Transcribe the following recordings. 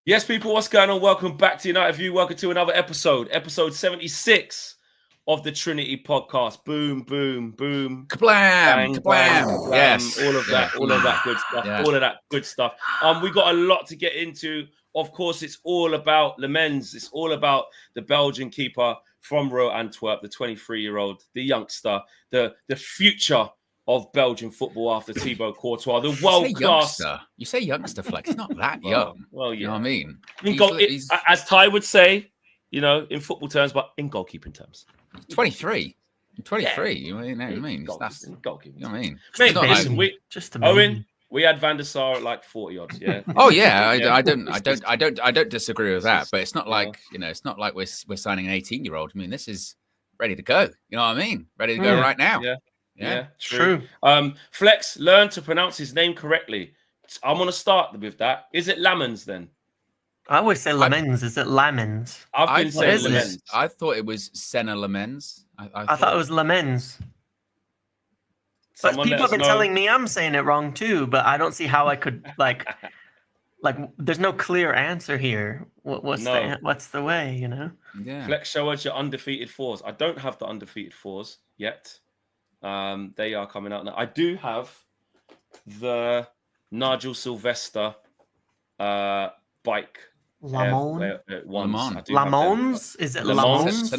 Yes, people, what's going on? Welcome back to United View. Welcome to another episode 76 of the Trinity podcast. Boom, boom, boom. Kablam! Bang, Kablam! bang, blam, Yes. all of that, all of that good stuff. Yeah. All of that good stuff. We got a lot to get into. Of course, it's all about Lammens. It's all about the Belgian keeper from Royal Antwerp, the 23-year-old, the youngster, the future of Belgian football after Thibaut Courtois, the world class. You say youngster, Flex. He's not that young. Well, yeah. You know what I mean? As Ty would say, in football terms, but in goalkeeping terms. 23. 23. Yeah. You know what I mean? That's goalkeeping. You know what I mean? Mate, listen, Owen, we had Van der Sar at like 40 odds. Yeah. Oh yeah, I don't disagree with that. But it's not like it's not like we're signing an 18-year-old. I mean, this is ready to go. You know what I mean? Ready to go right now. Yeah, true. Flex, learn to pronounce his name correctly. I'm going to start with that. Is it Lammens then? I always say Lammens. Is it Lammens? I've been saying Lammens. I thought it was Senna Lammens. I thought it was Lammens. But people have been telling me I'm saying it wrong too, but I don't see how I could like there's no clear answer here. What's the way, Yeah. Flex, show us your undefeated fours. I don't have the undefeated fours yet. They are coming out now. I do have the Nigel Sylvester bike. Lamons? Lamons? Is it Lamons?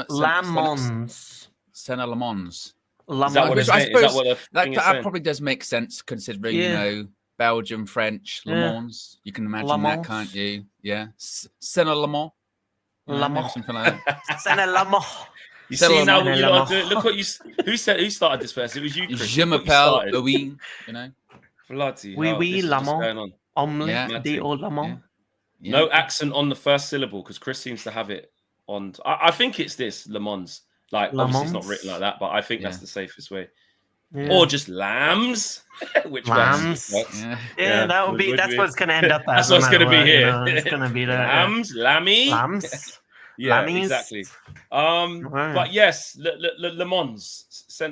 Lamons. Senna Lamons. That probably does make sense considering, Belgium, French, Lamons. You can imagine that, can't you? Yeah. Senna Lamont. Lamont. Something like that. Senna Lamont. You see now what you are doing. Look what who started this first? It was you, Chris. Je m'appelle OWEN, Bloody oui, Lamont. Omelette au Lamont. Yeah. No accent on the first syllable because Chris seems to have it on. I think it's this, Lammens. Obviously it's not written like that, but I think that's the safest way. Yeah. Or just lambs. Which lambs? That would be. That's what it's going to end up as. That's what's going to be here. It's going to be that. Lambs, lammy. Lambs. Yeah, exactly. But yes, Lammens.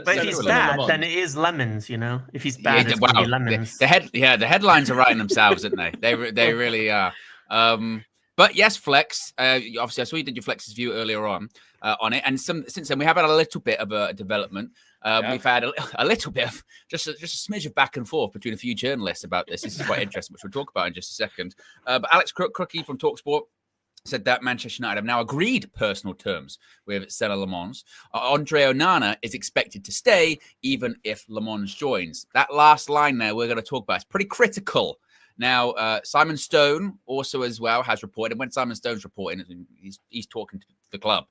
But if he's bad, then it is lemons. If he's bad, it's gonna be lemons. The headlines are writing themselves, aren't they? They really are. But yes, Flex. Obviously, I saw you did your Flex's view earlier on it, and since then we have had a little bit of a development. We've had a little bit of just a smidge of back and forth between a few journalists about this. This is quite interesting, which we'll talk about in just a second. But Alex Crookie from TalkSport said that Manchester United have now agreed personal terms with Senna Lammens. Andre Onana is expected to stay even if Lammens joins. That last line there we're going to talk about is pretty critical. Now, Simon Stone also as well has reported, and when Simon Stone's reporting, he's talking to the club.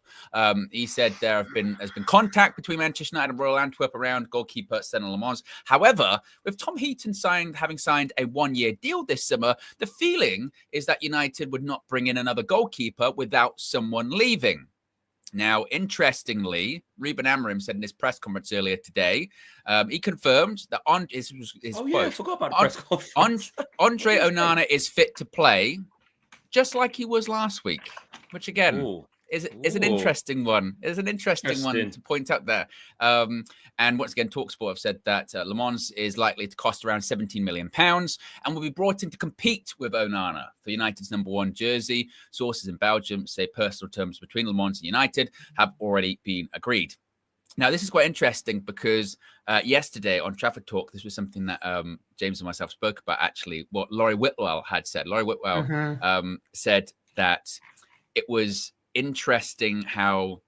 He said has been contact between Manchester United and Royal Antwerp around goalkeeper Senna Lammens. However, with Tom Heaton having signed a one-year deal this summer, the feeling is that United would not bring in another goalkeeper without someone leaving. Now, interestingly, Ruben Amorim said in his press conference earlier today, he confirmed that I forgot about the press conference. Andre Onana is fit to play, just like he was last week, which again is an interesting one. It's an interesting one to point out there. And once again, TalkSport have said that Lammens is likely to cost around £17 million and will be brought in to compete with Onana for United's #1 jersey. Sources in Belgium say personal terms between Lammens and United have already been agreed. Now, this is quite interesting because yesterday on Trafford Talk, this was something that James and myself spoke about, actually, what Laurie Whitwell had said. Laurie Whitwell said that it was interesting how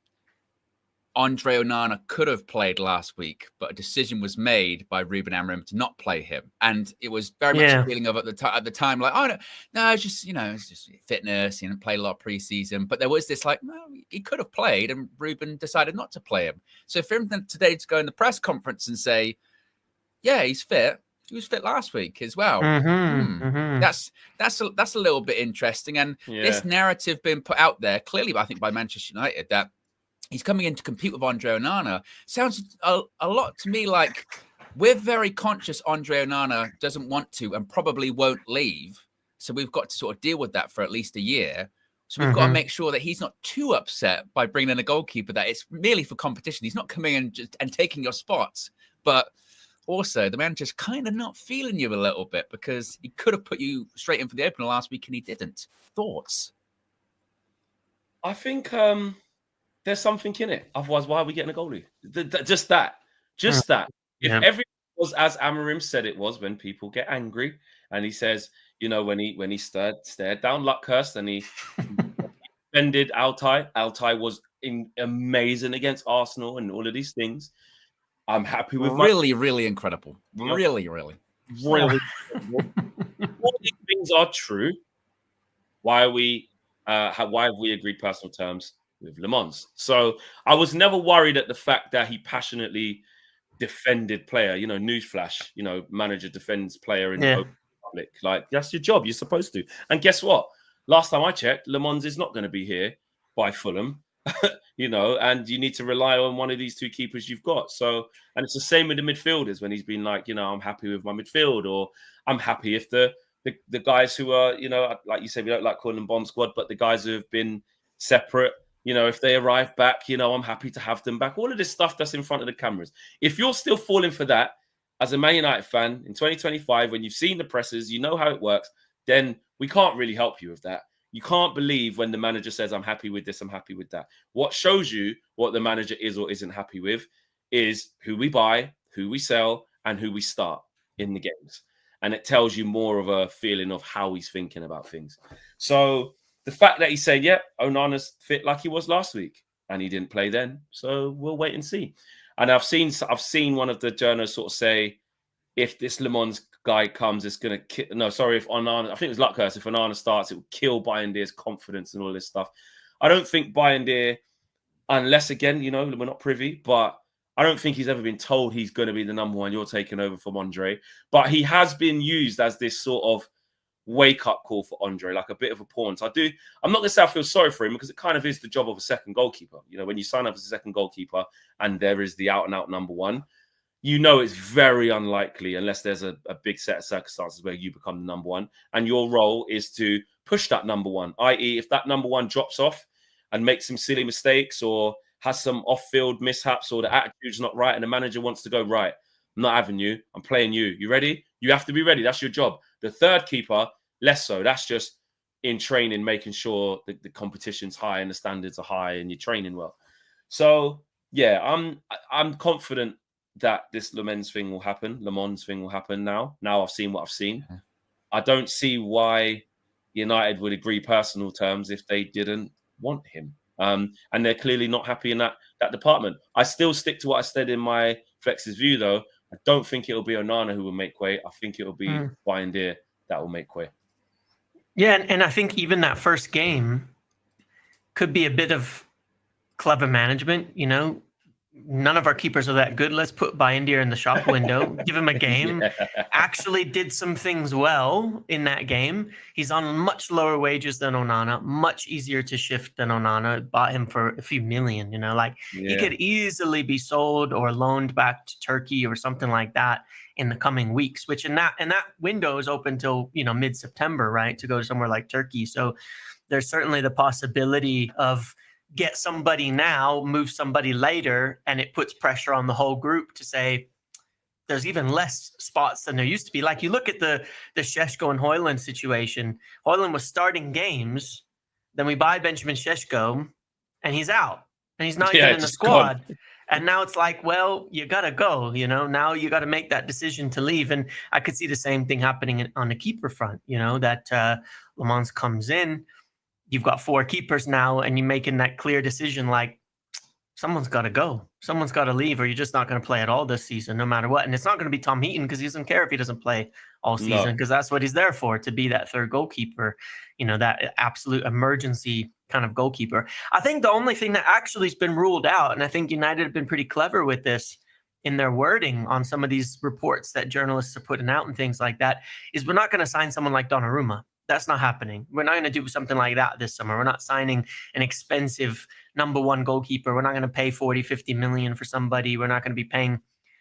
Andre Onana could have played last week, but a decision was made by Ruben Amorim to not play him. And it was very much a feeling of at the time, like, oh, no, it's just fitness, play a lot of preseason. But there was this like, no, he could have played, and Ruben decided not to play him. So for him today to go in the press conference and say, yeah, he's fit. He was fit last week as well. That's a little bit interesting. And this narrative being put out there, clearly, I think, by Manchester United, that he's coming in to compete with Andre Onana, sounds a lot to me like we're very conscious Andre Onana doesn't want to and probably won't leave. So we've got to sort of deal with that for at least a year. So we've got to make sure that he's not too upset by bringing in a goalkeeper, that it's merely for competition. He's not coming in and taking your spots. But also the manager's kind of not feeling you a little bit because he could have put you straight in for the opener last week and he didn't. Thoughts? I think there's something in it. Otherwise, why are we getting a goalie? Just that. If everything was as Amorim said it was, when people get angry, and he says, you know, when he stared down Luckhurst and he defended Altai. Altai was amazing against Arsenal and all of these things. I'm happy with really incredible. Really. All these things are true. Why have we agreed personal terms with Lammens? So I was never worried at the fact that he passionately defended player. You know, newsflash. You know, manager defends player in the open public. Like, that's your job. You're supposed to. And guess what? Last time I checked, Lammens is not going to be here by Fulham. You know, and you need to rely on one of these two keepers you've got. So, and it's the same with the midfielders when he's been like, you know, I'm happy with my midfield, or I'm happy if the guys who are, you know, like you said, we don't like calling them bomb squad, but the guys who have been separate, you know, if they arrive back, you know, I'm happy to have them back. All of this stuff that's in front of the cameras. If you're still falling for that as a Man United fan in 2025, when you've seen the presses, you know how it works, then we can't really help you with that. You can't believe when the manager says, I'm happy with this, I'm happy with that. What shows you what the manager is or isn't happy with is who we buy, who we sell, and who we start in the games. And it tells you more of a feeling of how he's thinking about things. So the fact that he said, yeah, Onana's fit like he was last week, and he didn't play then. So we'll wait and see. And I've seen one of the journalists sort of say, if this Lammens guy comes, it's going to kill. No, sorry, if Onana, I think it was Luckhurst, if Onana starts, it will kill Bayindir's confidence and all this stuff. I don't think Bayindir, unless, again, you know, we're not privy, but I don't think he's ever been told he's going to be the number one. You're taking over from Andre. But he has been used as this sort of wake-up call for Andre, like a bit of a pawn. So I'm not going to say I feel sorry for him, because it kind of is the job of a second goalkeeper. You know, when you sign up as a second goalkeeper and there is the out-and-out number one, you know it's very unlikely, unless there's a big set of circumstances where you become the number one. And your role is to push that number one, i.e. if that number one drops off and makes some silly mistakes or has some off-field mishaps or the attitude's not right and the manager wants to go, right, I'm not having you, I'm playing you. You ready? You have to be ready. That's your job. The third keeper, less so. That's just in training, making sure that the competition's high and the standards are high and you're training well. So, yeah, I'm confident that this Lammens thing will happen now. Now I've seen what I've seen. I don't see why United would agree personal terms if they didn't want him. And they're clearly not happy in that department. I still stick to what I said in my Flex's view, though. I don't think it'll be Onana who will make way. I think it'll be Bayindir that will make way. Yeah, and I think even that first game could be a bit of clever management, you know. None of our keepers are that good. Let's put Bayindir in the shop window, give him a game. Actually did some things well in that game. He's on much lower wages than Onana, much easier to shift than Onana. Bought him for a few million, you know, like he could easily be sold or loaned back to Turkey or something like that in the coming weeks, which in that window is open till, you know, mid-September, right? To go somewhere like Turkey. So there's certainly the possibility of get somebody now, move somebody later, and it puts pressure on the whole group to say there's even less spots than there used to be. Like you look at the Šeško and Højlund situation. Højlund was starting games, then we buy Benjamin Šeško, and he's out, and he's not even in the squad. Gone. And now it's like, well, you got to go, you know, now you got to make that decision to leave. And I could see the same thing happening on the keeper front, you know, that Lammens comes in. You've got four keepers now, and you're making that clear decision like someone's got to go. Someone's got to leave, or you're just not going to play at all this season, no matter what. And it's not going to be Tom Heaton, because he doesn't care if he doesn't play all season, because that's what he's there for, to be that third goalkeeper, you know, that absolute emergency kind of goalkeeper. I think the only thing that actually has been ruled out, and I think United have been pretty clever with this in their wording on some of these reports that journalists are putting out and things like that, is we're not going to sign someone like Donnarumma. That's not happening. We're not going to do something like that this summer. We're not signing an expensive number one goalkeeper. We're not going to pay 40, 50 million for somebody. We're not going to be paying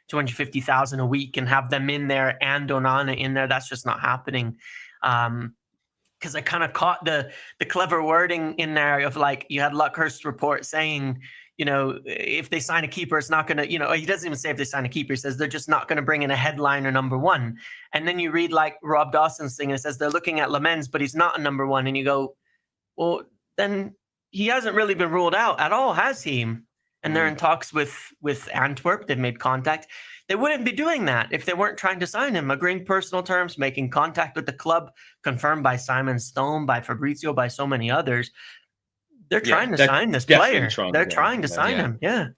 250,000 a week and have them in there and Onana in there. That's just not happening. Because I kind of caught the clever wording in there of like, you had Luckhurst's report saying, if they sign a keeper, it's not going to, he doesn't even say if they sign a keeper. He says they're just not going to bring in a headliner number one. And then you read like Rob Dawson's thing and it says they're looking at Lammens, but he's not a number one. And you go, well, then he hasn't really been ruled out at all, has he? And they're in talks with Antwerp. They've made contact. They wouldn't be doing that if they weren't trying to sign him, agreeing personal terms, making contact with the club, confirmed by Simon Stone, by Fabrizio, by so many others. They're trying to sign this player. They're trying to sign him. Yeah.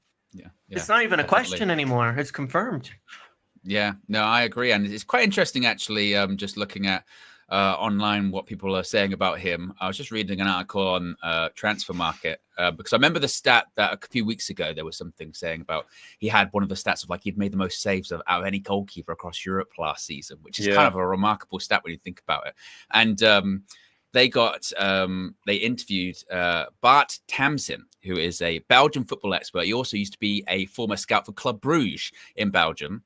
It's not even a question anymore. It's confirmed. Yeah, no, I agree. And it's quite interesting, actually, just looking at online what people are saying about him. I was just reading an article on Transfer Market because I remember the stat that a few weeks ago there was something saying about he had one of the stats of like he'd made the most saves out of any goalkeeper across Europe last season, which is kind of a remarkable stat when you think about it. And they interviewed Bart Tamsin, who is a Belgian football expert. He also used to be a former scout for Club Bruges in Belgium.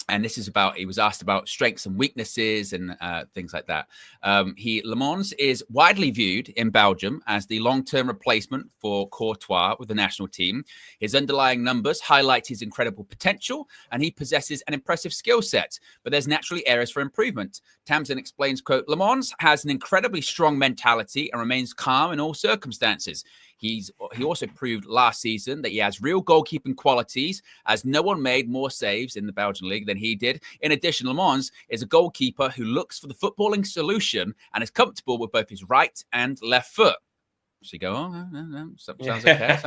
And this is he was asked about strengths and weaknesses and things like that. Lammens is widely viewed in Belgium as the long-term replacement for Courtois with the national team. His underlying numbers highlight his incredible potential, and he possesses an impressive skill set, but there's naturally areas for improvement. Tamsin explains, quote, Lammens has an incredibly strong mentality and remains calm in all circumstances. He also proved last season that he has real goalkeeping qualities, as no one made more saves in the Belgian league than he did. In addition, Lammens is a goalkeeper who looks for the footballing solution and is comfortable with both his right and left foot. So you go, sounds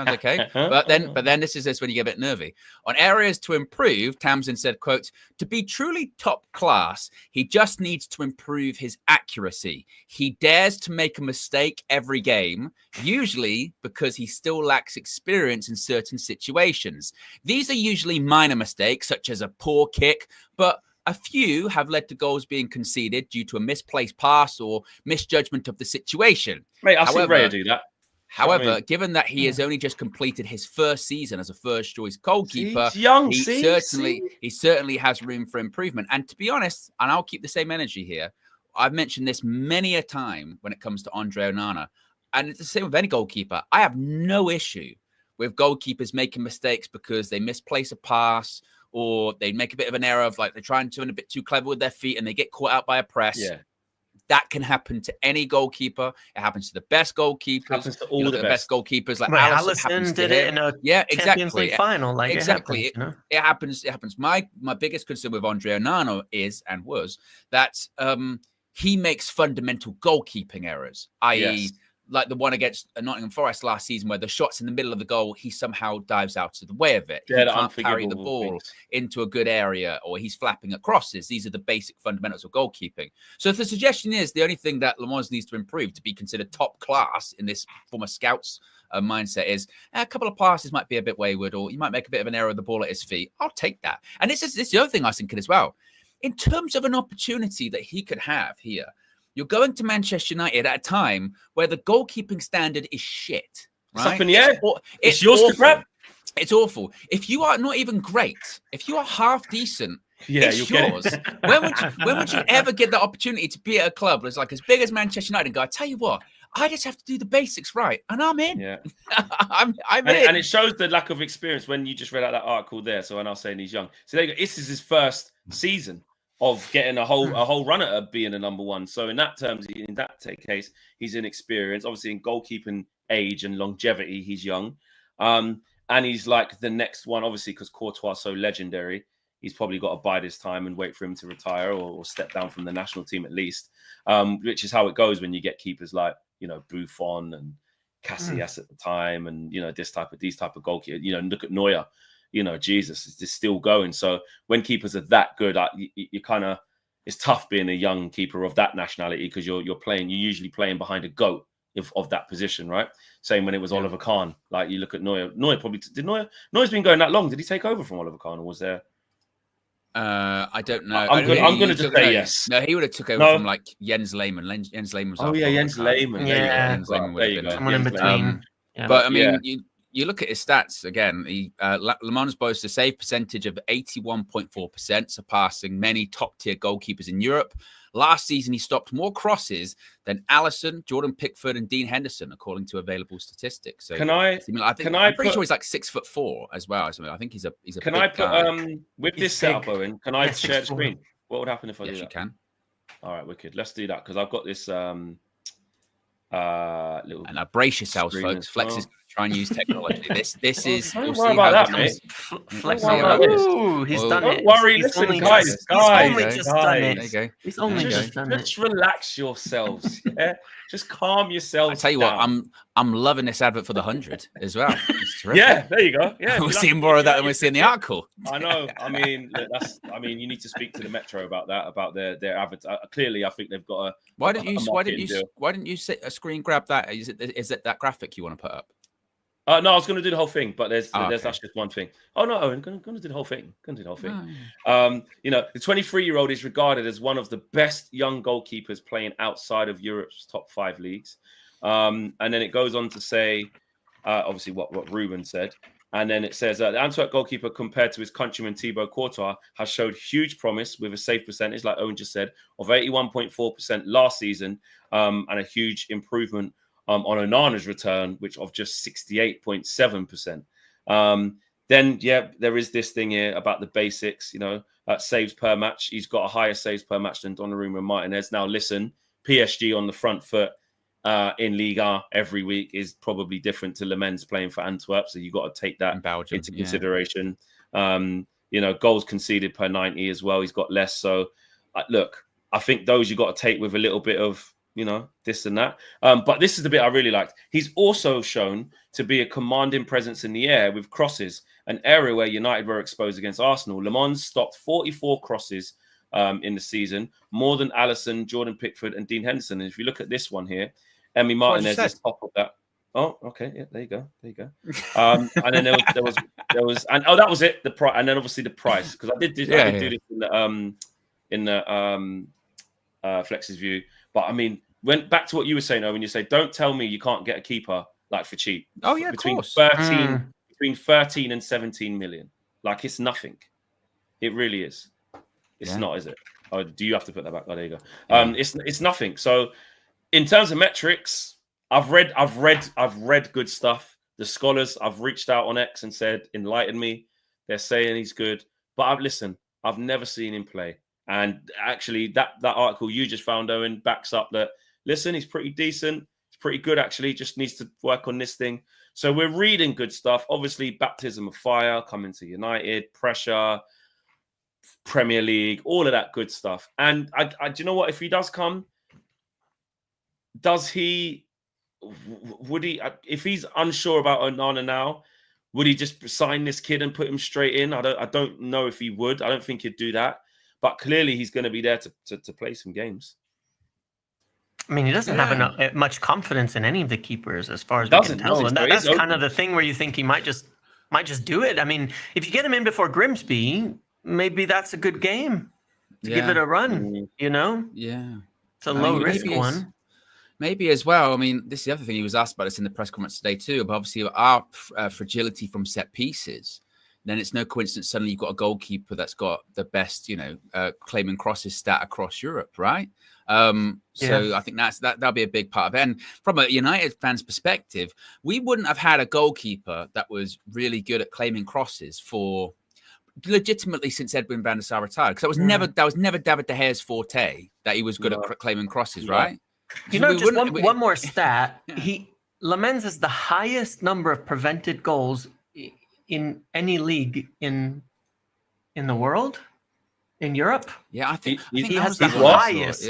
okay. But then this is when you get a bit nervy. On areas to improve, Tamsin said, quote, to be truly top class, he just needs to improve his accuracy. He dares to make a mistake every game, usually because he still lacks experience in certain situations. These are usually minor mistakes, such as a poor kick, but a few have led to goals being conceded due to a misplaced pass or misjudgment of the situation. Mate, I've seen Raya do that. However, given that he has only just completed his first season as a first-choice goalkeeper, he certainly has room for improvement. And to be honest, and I'll keep the same energy here, I've mentioned this many a time when it comes to Andre Onana, and it's the same with any goalkeeper. I have no issue with goalkeepers making mistakes because they misplace a pass or they make a bit of an error of like they're trying to be a bit too clever with their feet and they get caught out by a press. Yeah. That can happen to any goalkeeper. It happens to the best goalkeepers. It happens to all the best goalkeepers. Like Alisson did it in a Champions League final. Like exactly, it happens. It happens. My biggest concern with Andre Onana is and was that he makes fundamental goalkeeping errors, i.e., like the one against Nottingham Forest last season, where the shot's in the middle of the goal, he somehow dives out of the way of it. He can't carry the ball into a good area, or he's flapping at crosses. These are the basic fundamentals of goalkeeping. So if the suggestion is the only thing that Lammens needs to improve to be considered top class in this former scouts mindset is a couple of passes might be a bit wayward, or you might make a bit of an error with the ball at his feet. I'll take that. And this is the other thing I was thinking as well. In terms of an opportunity that he could have here, you're going to Manchester United at a time where the goalkeeping standard is shit. Right? It's up in the air. It's yours to grab. It's awful. If you are not even great, if you are half decent, it's yours. When would you ever get the opportunity to be at a club that's like as big as Manchester United and go, I tell you what, I just have to do the basics right, and I'm in. Yeah, I'm in. And it shows the lack of experience when you just read out that article there. So when I was saying he's young, so there you go. This is his first season of getting a whole run at being a number one. So in that case, he's inexperienced. Obviously, in goalkeeping age and longevity, he's young. And he's like the next one, obviously, because Courtois is so legendary. He's probably got to bide his time and wait for him to retire or step down from the national team at least, which is how it goes when you get keepers like, Buffon and Casillas at the time and, these type of goalkeeper. Look at Neuer. Jesus, it's still going. So when keepers are that good, you kind of, it's tough being a young keeper of that nationality because you're usually playing behind a GOAT of that position, right? Same when it was Oliver Kahn. Like you look at Neuer. Neuer's been going that long. Did he take over from Oliver Kahn or was there? I don't know. I'm going to just say yes. No, he would have took over from like Jens Lehmann. Jens Lehmann was Jens Lehmann. Jens Lehmann would have been. Someone in between. But I mean, you look at his stats again. Lammens boasts a save percentage of 81.4%, surpassing many top-tier goalkeepers in Europe. Last season, he stopped more crosses than Alisson, Jordan Pickford, and Dean Henderson, according to available statistics. So, I'm pretty sure he's like 6'4" as well. I think he's a. Can big I put guy. with this setup, Owen? Can I share the screen? What would happen if I do that? Yes, you can. All right, wicked. Let's do that because I've got this little. And now brace yourselves, folks. Flex is trying to use technology. This is. Don't worry about that, mate. Flex. Ooh, he's done it. it. Don't worry, he's listen, only guys. He's only just done it. There you go. He's only just done it. Just relax yourselves. Yeah, just calm yourselves. I tell you down. what, I'm loving this advert for the 100 as well. It's terrific. Yeah, there you go. Yeah, we're seeing more of that than we're seeing the article. I know. I mean, you need to speak to the Metro about that, about their advert. Clearly, I think they've got a. Why didn't you screen grab that? Is it that graphic you want to put up? No, I was going to do the whole thing, but there's that's just one thing. Oh no, I'm going to do the whole thing. The 23-year-old is regarded as one of the best young goalkeepers playing outside of Europe's top 5 leagues. And then it goes on to say, obviously what Ruben said, and then it says the Antwerp goalkeeper compared to his countryman Thibaut Courtois has showed huge promise with a save percentage, like Owen just said, of 81.4% last season, and a huge improvement on Onana's return, which of just 68.7%. Then, there is this thing here about the basics, saves per match. He's got a higher saves per match than Donnarumma and Martinez. Now, listen, PSG on the front foot in Liga every week is probably different to Lammens playing for Antwerp. So you've got to take that into consideration. Goals conceded per 90 as well. He's got less. So, look, I think those you've got to take with a little bit of, this and that. But this is the bit I really liked. He's also shown to be a commanding presence in the air with crosses, an area where United were exposed against Arsenal. Lammens stopped 44 crosses in the season, more than Alisson, Jordan Pickford, and Dean Henderson. And if you look at this one here, Emi Martinez is top of that. Oh, okay. Yeah, there you go. And then there was, and that was it. The price, and then obviously the price, because I did do this in the Flex's view. But I mean, went back to what you were saying, when you say, don't tell me you can't get a keeper like for cheap. Oh yeah, between of course. Between 13 and 17 million. Like, it's nothing. It really is. It's not, is it? Oh, do you have to put that back? Oh, there you go. It's nothing. So, in terms of metrics, I've read good stuff. The scholars, I've reached out on X and said, enlighten me. They're saying he's good, but I've never seen him play. And actually, that article you just found, Owen, backs up that, listen, he's pretty decent. He's pretty good, actually. Just needs to work on this thing. So we're reading good stuff. Obviously, baptism of fire, coming to United, pressure, Premier League, all of that good stuff. And do you know what? If he does come, would he, if he's unsure about Onana now, would he just sign this kid and put him straight in? I don't know if he would. I don't think he'd do that. But clearly, he's going to be there to play some games. I mean, he doesn't have much confidence in any of the keepers, as far as we can tell. And that's kind of the thing where you think he might just do it. I mean, if you get him in before Grimsby, maybe that's a good game to give it a run. Yeah, it's a low risk one. Maybe as well. I mean, this is the other thing he was asked about this in the press conference today too. But obviously, our fragility from set pieces. Then it's no coincidence suddenly you've got a goalkeeper that's got the best, claiming crosses stat across Europe, right? So I think that'll be a big part of it. And from a United fan's perspective, we wouldn't have had a goalkeeper that was really good at claiming crosses for legitimately since Edwin van der Sar retired. Because that was never David De Gea's forte, that he was good at claiming crosses, right? Just one more stat. Lammens has the highest number of prevented goals in any league in the world, in Europe. Yeah, I think he has the highest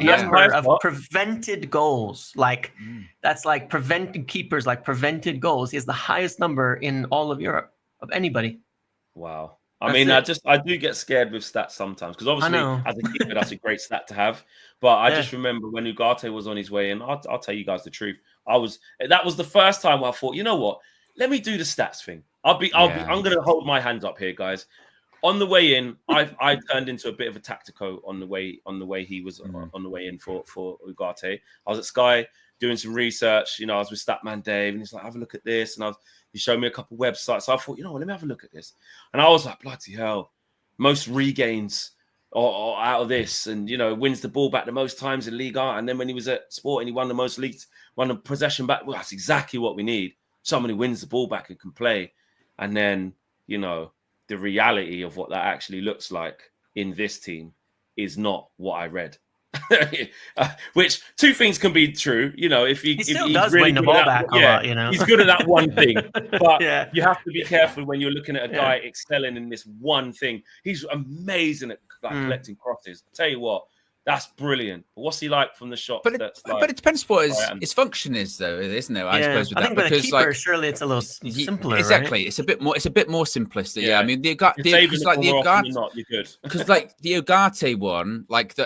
number of prevented goals. Like that's like prevented keepers, like prevented goals. He has the highest number in all of Europe of anybody. Wow. I do get scared with stats sometimes because obviously as a keeper that's a great stat to have. But I just remember when Ugarte was on his way in. I'll tell you guys the truth. That was the first time I thought, you know what? Let me do the stats thing. I'm going to hold my hands up here, guys. On the way in, I turned into a bit of a tactico on the way he was on the way in for Ugarte. I was at Sky doing some research. I was with Statman Dave, and he's like, "Have a look at this," and I was, He showed me a couple websites. So I thought, let me have a look at this. And I was like, bloody hell, most regains or out of this, and wins the ball back the most times in Liga. And then when he was at Sporting, he won the most leagues, won the possession back. Well, that's exactly what we need. Someone who wins the ball back and can play. And then, the reality of what that actually looks like in this team is not what I read. Which two things can be true, if he still does really win the ball back a lot, he's good at that one thing, but you have to be careful when you're looking at a guy excelling in this one thing. He's amazing at collecting crosses. I'll tell you what, that's brilliant. But what's he like from the shot? But it depends what his function is, though, isn't it? I suppose with I think with a keeper, surely it's a little simpler. Exactly, right? It's a bit more simplistic. Yeah, I mean you're good. because the Ugarte one, like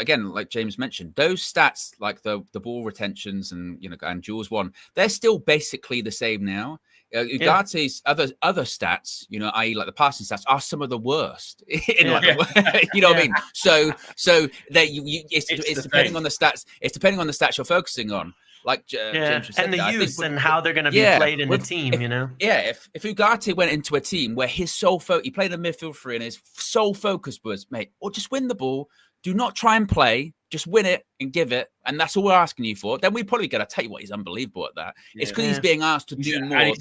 James mentioned, those stats, like the ball retentions and Jules one, they're still basically the same now. Ugarte's other stats, i.e., like the passing stats, are some of the worst. What I mean? So it's depending on the stats. It's depending on the stats you're focusing on. Like James said, and the use and how they're going to be played in the team. If Ugarte went into a team where his he played a midfield three, and his sole focus was, mate, or just win the ball. Do not try and play. Just win it and give it, and that's all we're asking you for. Then we probably got to tell you what, he's unbelievable at that. It's because he's being asked to do more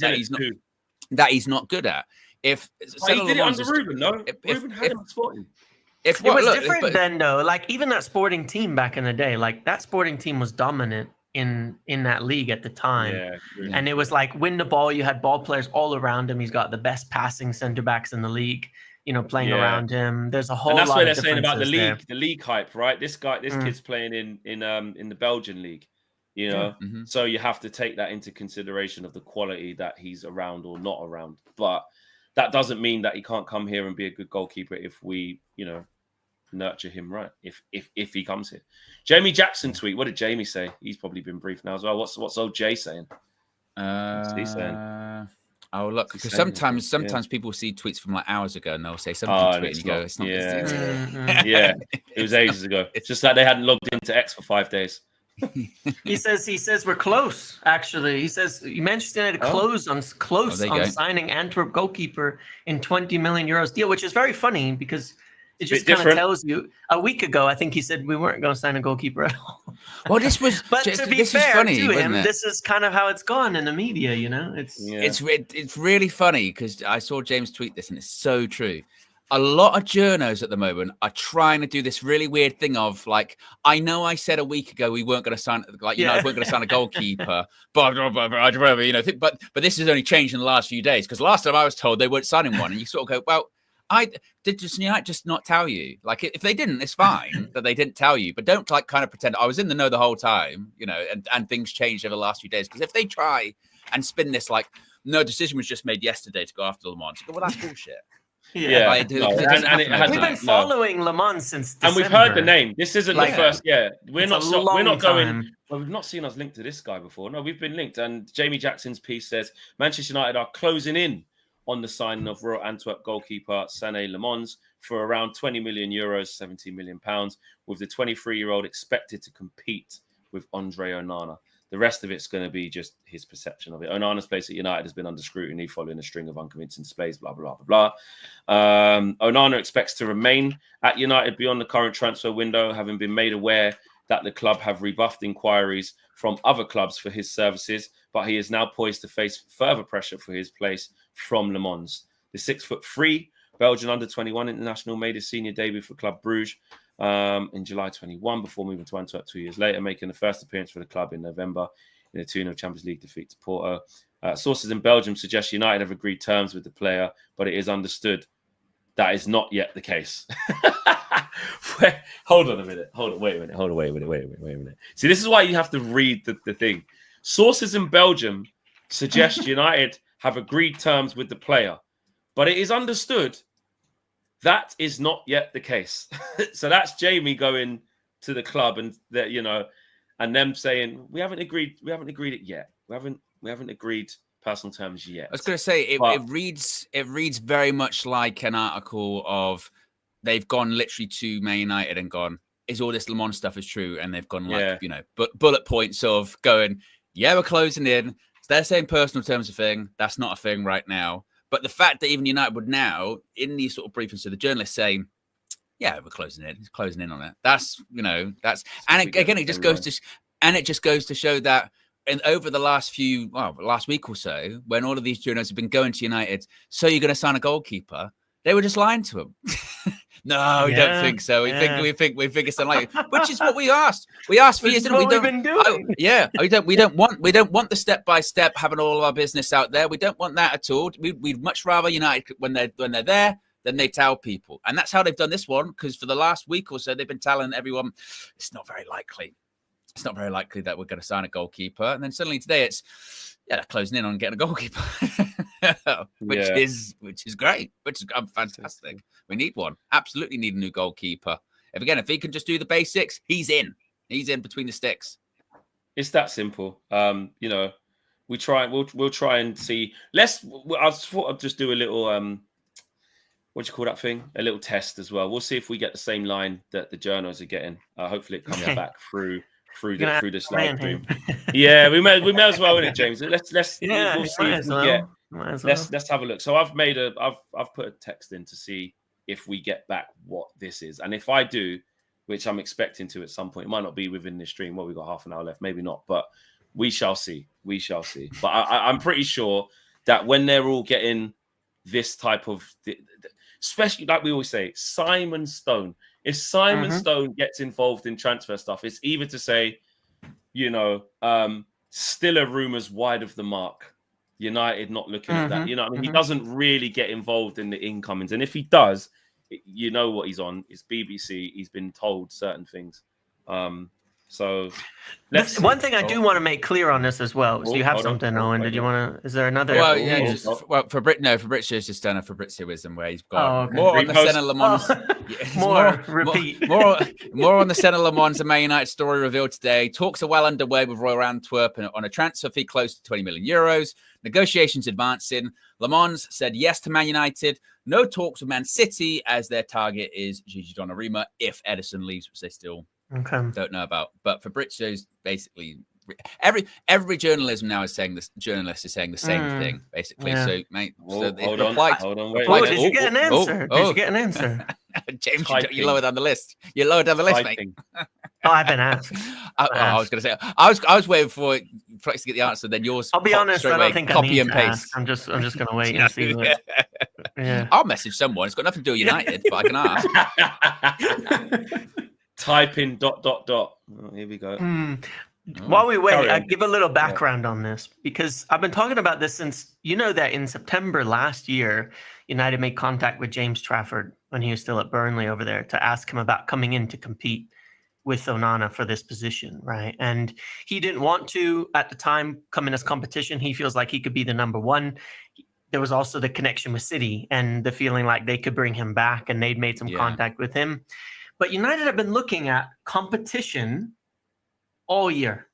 that he's not good at. If he did it under Ruben, no, Ruben had him at Sporting. It was different then, though. Like even that Sporting team back in the day, like that Sporting team was dominant in that league at the time, and it was like win the ball. You had ball players all around him. He's got the best passing center backs in the league. Playing around him. There's a whole lot. And that's lot what of they're saying about the league, there. the league hype, right? This kid's playing in the Belgian league, So you have to take that into consideration of the quality that he's around or not around. But that doesn't mean that he can't come here and be a good goalkeeper if we, nurture him right. If he comes here. Jamie Jackson tweet. What did Jamie say? He's probably been briefed now as well. What's old Jay saying? What's he saying? Oh, look, because sometimes people see tweets from like hours ago and they'll say something to it and you go, it's not. Yeah, it was ages ago. It's just like they hadn't logged into X for 5 days. He says we're close. Actually, he says Manchester United close on signing Antwerp goalkeeper in 20 million euros deal, which is very funny because it just kind of tells you. A week ago, I think he said we weren't going to sign a goalkeeper at all. Well, this was, but to be fair to him, this is kind of how it's gone in the media. It's really funny because I saw James tweet this, and it's so true. A lot of journos at the moment are trying to do this really weird thing of like, I know I said a week ago we weren't going to sign, weren't going to sign a goalkeeper, but this has only changed in the last few days because last time I was told they weren't signing one, and you sort of go, well. Did United just not tell you? Like, if they didn't, it's fine that they didn't tell you, but don't like kind of pretend I was in the know the whole time, and things changed over the last few days. Because if they try and spin this like, no decision was just made yesterday to go after Le Mans, well, that's bullshit. We've been following Le Mans since December. And we've heard the name. This isn't the first. Yeah, we're not going. Well, we've not seen us linked to this guy before. No, we've been linked. And Jamie Jackson's piece says Manchester United are closing in on the signing of Royal Antwerp goalkeeper Sané Lammens for around 20 million euros, 17 million pounds, with the 23-year-old expected to compete with Andre Onana. The rest of it's going to be just his perception of it. Onana's place at United has been under scrutiny following a string of unconvincing displays, blah, blah, blah, blah. Onana expects to remain at United beyond the current transfer window, having been made aware that the club have rebuffed inquiries from other clubs for his services, but he is now poised to face further pressure for his place from Le Mans. The 6'3" Belgian under-21 international made his senior debut for Club Bruges in July 21 before moving to Antwerp 2 years later, making the first appearance for the club in November in a 2-0 Champions League defeat to Porto. Sources in Belgium suggest United have agreed terms with the player, but it is understood that is not yet the case. Hold on a minute. Wait a minute. See, this is why you have to read the thing. Sources in Belgium suggest United have agreed terms with the player, but it is understood that is not yet the case. So that's Jamie going to the club and that, and them saying we haven't agreed it yet. We haven't agreed personal terms yet. I was going to say it reads very much like an article of they've gone literally to Man United and gone, is all this Le Mans stuff is true? And they've gone bullet points of going, yeah, we're closing in. So they're saying personal terms a thing. That's not a thing right now. But the fact that even United would now, in these sort of briefings, so the journalists saying, yeah, we're closing in. He's closing in on it. That's, that's, and again, it just goes to show that over the last week or so, when all of these journalists have been going to United, so you're going to sign a goalkeeper, they were just lying to him. No, we don't think so. We think it's unlikely, which is what we asked. We asked for years, and we don't. We don't want the step by step having all of our business out there. We don't want that at all. We'd much rather United when they're there. Then they tell people. And that's how they've done this one, because for the last week or so, they've been telling everyone it's not very likely. It's not very likely that we're going to sign a goalkeeper. And then suddenly today they're closing in on getting a goalkeeper, which is great, which is fantastic. We need one. Absolutely need a new goalkeeper. If he can just do the basics, he's in. He's in between the sticks. It's that simple. We'll try and see. I thought I'd just do a little what do you call that thing? A little test as well. We'll see if we get the same line that the journals are getting. Hopefully it comes back through this live stream. Yeah, we may as well, innit, James? Let's see if we get. Let's have a look. So I've put a text in to see if we get back what this is, and if I do, which I'm expecting to at some point, it might not be within this stream. Well, we've got half an hour left, maybe not, but we shall see. But I'm pretty sure that when they're all getting this type of, especially like we always say, Simon Stone. If Simon Stone gets involved in transfer stuff, it's either to say, still a rumours wide of the mark. United not looking at that. He doesn't really get involved in the incomings. And if he does, you know what he's on. It's BBC. He's been told certain things. So one thing I do want to make clear on this as well. So you have something, Owen. Did you want to? Is there another? Well, yeah. Fabricio's just done a Fabrizioism where he's got more on the Senna Le Mans. More on the Senna Le Mans and Man United story revealed today. Talks are well underway with Royal Antwerp on a transfer fee close to 20 million euros. Negotiations advancing. Le Mans said yes to Man United. No talks with Man City as their target is Gigi Donnarumma if Edison leaves, which they still don't know about. But Fabrizio's basically every journalism now is saying this. Journalist is saying the same thing basically. Yeah. So, mate, hold on. Wait. Did you get an answer? Did you get an answer? James, you lower down the list. You're lower down the list, mate. I've been asked. I was going to say, I was waiting for Flex to get the answer. Then yours. I'll be honest. I don't think copy and paste. Ask. I'm just going to wait and see. I'll message someone. It's got nothing to do with United, but I can ask. Type in ... Oh, here we go. While we wait, I'll give a little background on this because I've been talking about this since that in September last year, United made contact with James Trafford when he was still at Burnley over there to ask him about coming in to compete with Onana for this position, right? And he didn't want to at the time come in as competition. He feels like he could be the number one. There was also the connection with City and the feeling like they could bring him back, and they'd made some contact with him. But United have been looking at competition all year.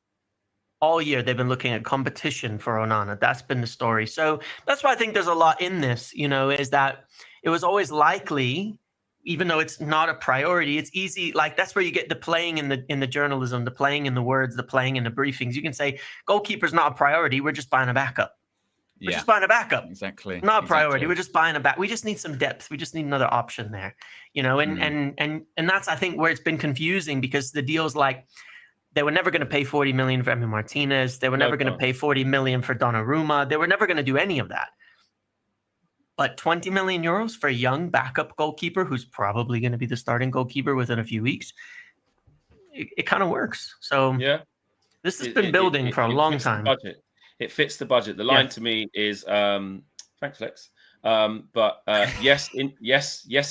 All year they've been looking at competition for Onana. That's been the story. So that's why I think there's a lot in this, is that it was always likely, even though it's not a priority, it's easy. Like that's where you get the playing in the journalism, the playing in the words, the playing in the briefings. You can say goalkeeper's not a priority. We're just buying a backup. We're just buying a backup. Exactly. Not a priority. We're just buying a back. We just need some depth. We just need another option there, and that's, I think, where it's been confusing because the deal's like they were never going to pay 40 million for Emi Martinez. They were never going to pay 40 million for Donnarumma. They were never going to do any of that. But 20 million euros for a young backup goalkeeper who's probably going to be the starting goalkeeper within a few weeks, it kind of works. So this has been building for a long time. It fits the budget. The line to me is thanks, Flex. But yes,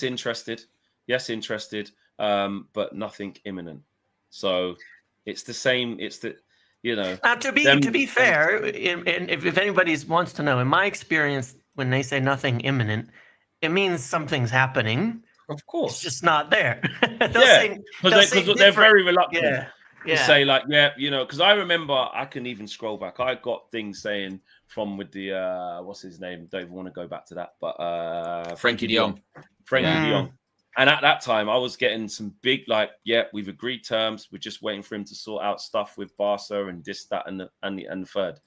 interested. Yes, interested. But nothing imminent. So it's the same. It's the Now to be fair, and if anybody wants to know, in my experience, when they say nothing imminent, it means something's happening. Of course, it's just not there. Because they're very reluctant. To say because I remember I can even scroll back. I got things saying from with the what's his name? Don't even want to go back to that, but Frankie de Jong. De Jong. And at that time, I was getting some big we've agreed terms. We're just waiting for him to sort out stuff with Barca and this, that, and the third.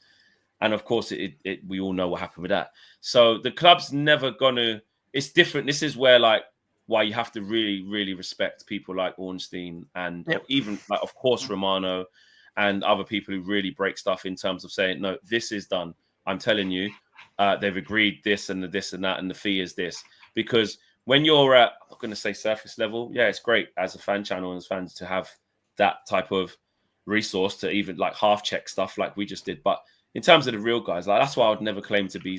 And of course, we all know what happened with that. So the club's never gonna. It's different. This is where why you have to really, really respect people like Ornstein and even of course Romano and other people who really break stuff in terms of saying, no, this is done. I'm telling you, they've agreed this and that, and the fee is this. Because when you're at, I'm not going to say surface level, yeah, it's great as a fan channel and as fans to have that type of resource to even half check stuff like we just did. But in terms of the real guys, that's why I would never claim to be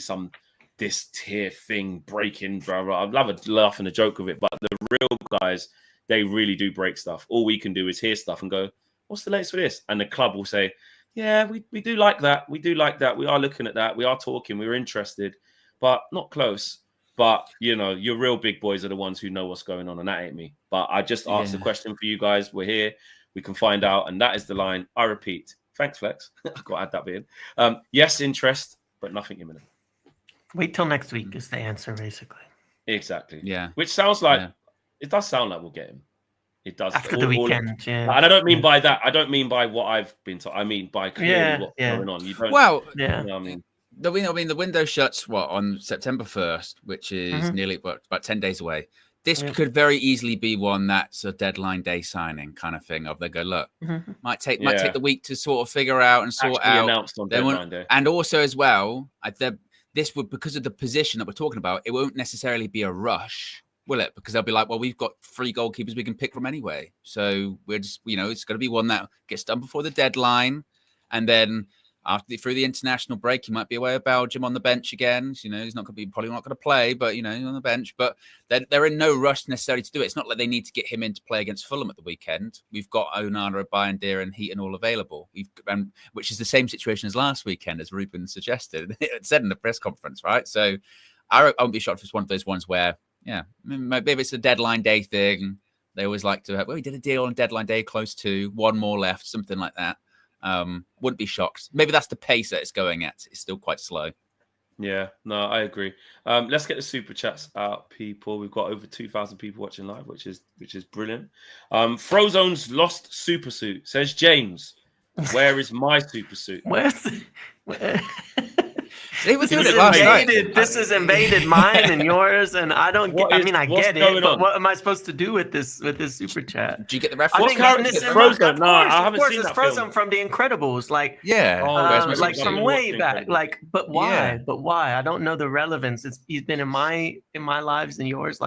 this tier thing breaking, blah, blah. I'd love a laugh and a joke of it, but the real guys, they really do break stuff. All we can do is hear stuff and go, what's the latest for this? And the club will say, yeah, we do like that. We do like that. We are looking at that. We are talking. We're interested, but not close. But, your real big boys are the ones who know what's going on, and that ain't me. But I just asked the question for you guys. We're here. We can find out, and that is the line. I repeat. Thanks, Flex. I've got to add that bit in. Yes, interest, but nothing imminent. Wait till next week is the answer, basically. Exactly. Yeah. Which sounds like it does sound like we'll get him. It does after the weekend. And I don't mean by that. I don't mean by what I've been told. I mean by clearly what's going on. You don't. Well, you know what I mean. The window shuts on September 1st, which is nearly about 10 days away. This could very easily be one that's a deadline day signing kind of thing. Of they go, look, might take the week to sort of figure out and sort out. Announced on deadline day. And also as well, this would, because of the position that we're talking about, it won't necessarily be a rush, will it? Because they'll be like, well, we've got 3 goalkeepers we can pick from anyway. So we're just, it's going to be one that gets done before the deadline. And then through the international break, he might be away with Belgium on the bench again. He's probably not going to play, but, he's on the bench. But they're in no rush necessarily to do it. It's not like they need to get him in to play against Fulham at the weekend. We've got Onana, Bayindir and Heaton all available, which is the same situation as last weekend, as Ruben suggested. It said in the press conference, right? So I won't be shocked if it's one of those ones where, maybe it's a deadline day thing. They always like to have, we did a deal on deadline day close to, one more left, something like that. Wouldn't be shocked. Maybe that's the pace that it's going at. It's still quite slow. Yeah, no, I agree. Let's get the super chats out, people. We've got over 2,000 people watching live, which is brilliant. Frozone's lost super suit, says James. Where is my super suit? This has invaded mine and yours, and I don't get. I get it, but what am I supposed to do with this super chat? Did you get the reference? I think it's Frozen. No, I haven't seen that. Frozen from The Incredibles, from way back. But why? Yeah. But why? I don't know the relevance. He's been in my lives and yours.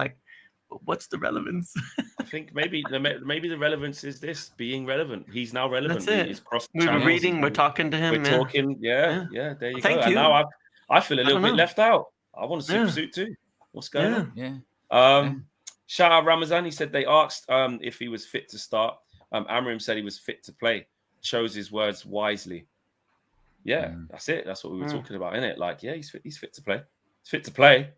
What's the relevance? I think maybe the relevance is this being relevant. He's now relevant. That's it. He's crossed we're reading. We're talking to him. We're talking. Yeah. There you go. And now I feel a little bit left out. I want a super suit too. What's going on? Yeah. Shout out Ramazan. He said they asked if he was fit to start. Amorim said he was fit to play. Chose his words wisely. Yeah, that's it. That's what we were talking about, innit? He's fit to play. He's fit to play.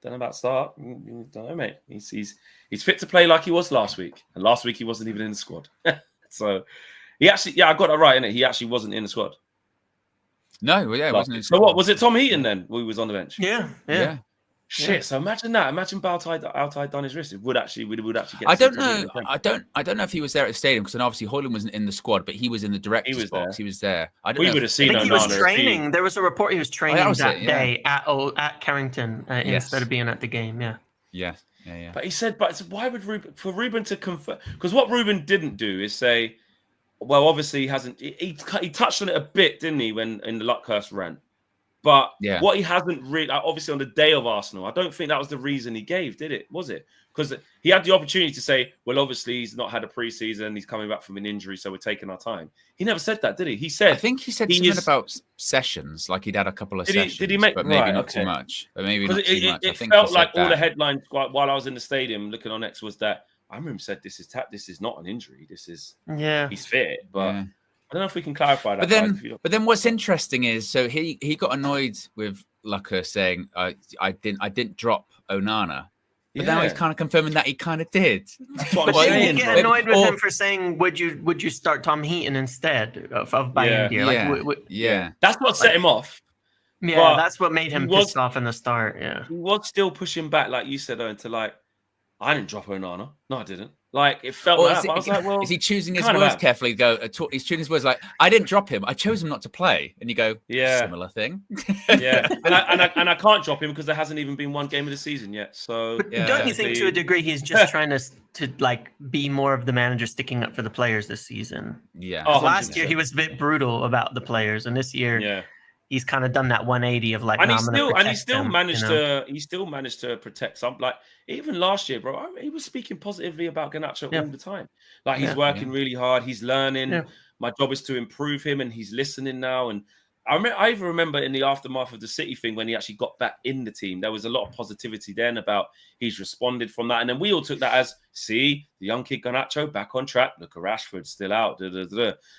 Don't know about start. Don't know, mate. He's fit to play like he was last week. And last week he wasn't even in the squad. So he actually, I got that right, innit? He actually wasn't in the squad. No, it wasn't. So what was it? Tom Heaton then? Who was on the bench? Yeah. Shit. Yeah. So imagine that. Imagine Baltai done his wrist. It would actually get. I don't know. I don't know if he was there at the stadium because then obviously Hoyland wasn't in the squad, but he was in the director's box. He was there. We would have seen. I think he was training. There was a report he was training that day at Carrington instead of being at the game. Yeah. But he said, why would Ruben to confirm? Because what Ruben didn't do is say, well, obviously he hasn't. He touched on it a bit, didn't he, when in the Luckhurst rant? But what he hasn't really, obviously on the day of Arsenal, I don't think that was the reason he gave, did it? Was it? Because he had the opportunity to say, well, obviously he's not had a preseason, he's coming back from an injury, so we're taking our time. He never said that, did he? He said, I think he said something about sessions, like he'd had a couple of sessions. Did he make? But maybe not too much. But maybe not too much. It felt like all the headlines while I was in the stadium looking on X was that Amorim said this is not an injury. This is he's fit, but. Yeah. I don't know if we can clarify that. But then what's interesting is, so he got annoyed with Lucker saying, I didn't drop Onana. But now he's kind of confirming that he kind of did. That's what I'm saying. You get annoyed with him for saying, would you start Tom Heaton instead of Bayindir? That's what set him off. Yeah, that's what made him pissed off in the start. Yeah. He was still pushing back, like you said, into I didn't drop Onana. No, I didn't. Like it felt Or like that. But I was like, well, is he choosing his kind of words have. carefully? He's choosing his words like, I didn't drop him. I chose him not to play. And you go, similar thing. Yeah, and I can't drop him because there hasn't even been one game of the season yet. So but don't you think to a degree he's just trying to like be more of the manager sticking up for the players this season? Yeah. Last year he was a bit brutal about the players, and this year he's kind of done that 180 of like, and he still managed to protect some. Like even last year, bro, he was speaking positively about Garnacho all the time. Like he's working really hard, he's learning. Yeah. My job is to improve him, and he's listening now. And I even remember in the aftermath of the City thing when he actually got back in the team, there was a lot of positivity then about he's responded from that. And then we all took that as, see, the young kid Garnacho back on track. Look at Rashford still out.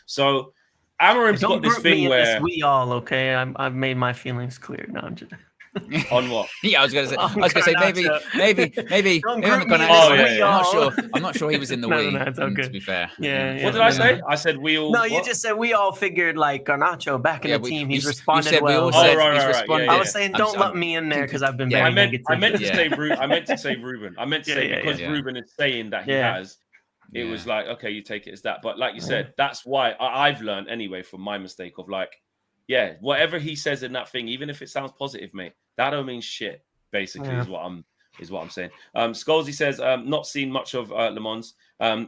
So Amorim's got this thing where we all okay. I've made my feelings clear. No, I'm just on what? Yeah, I was going to say maybe. I'm not sure he was in the wing. To be fair. Yeah. What did I say? I said we all. No, you just said we all figured like Garnacho back in the team. He's responded We well. all said he's responded. I was saying don't let me in there because I've been very negative. I meant to say Ruben. I meant to say because Ruben is saying that he has. It was like, okay, you take it as that. But like you said, that's why I've learned anyway from my mistake of like, whatever he says in that thing, even if it sounds positive, mate, that don't mean shit. Basically, is what I'm saying. Scholesy says, not seen much of Lammens.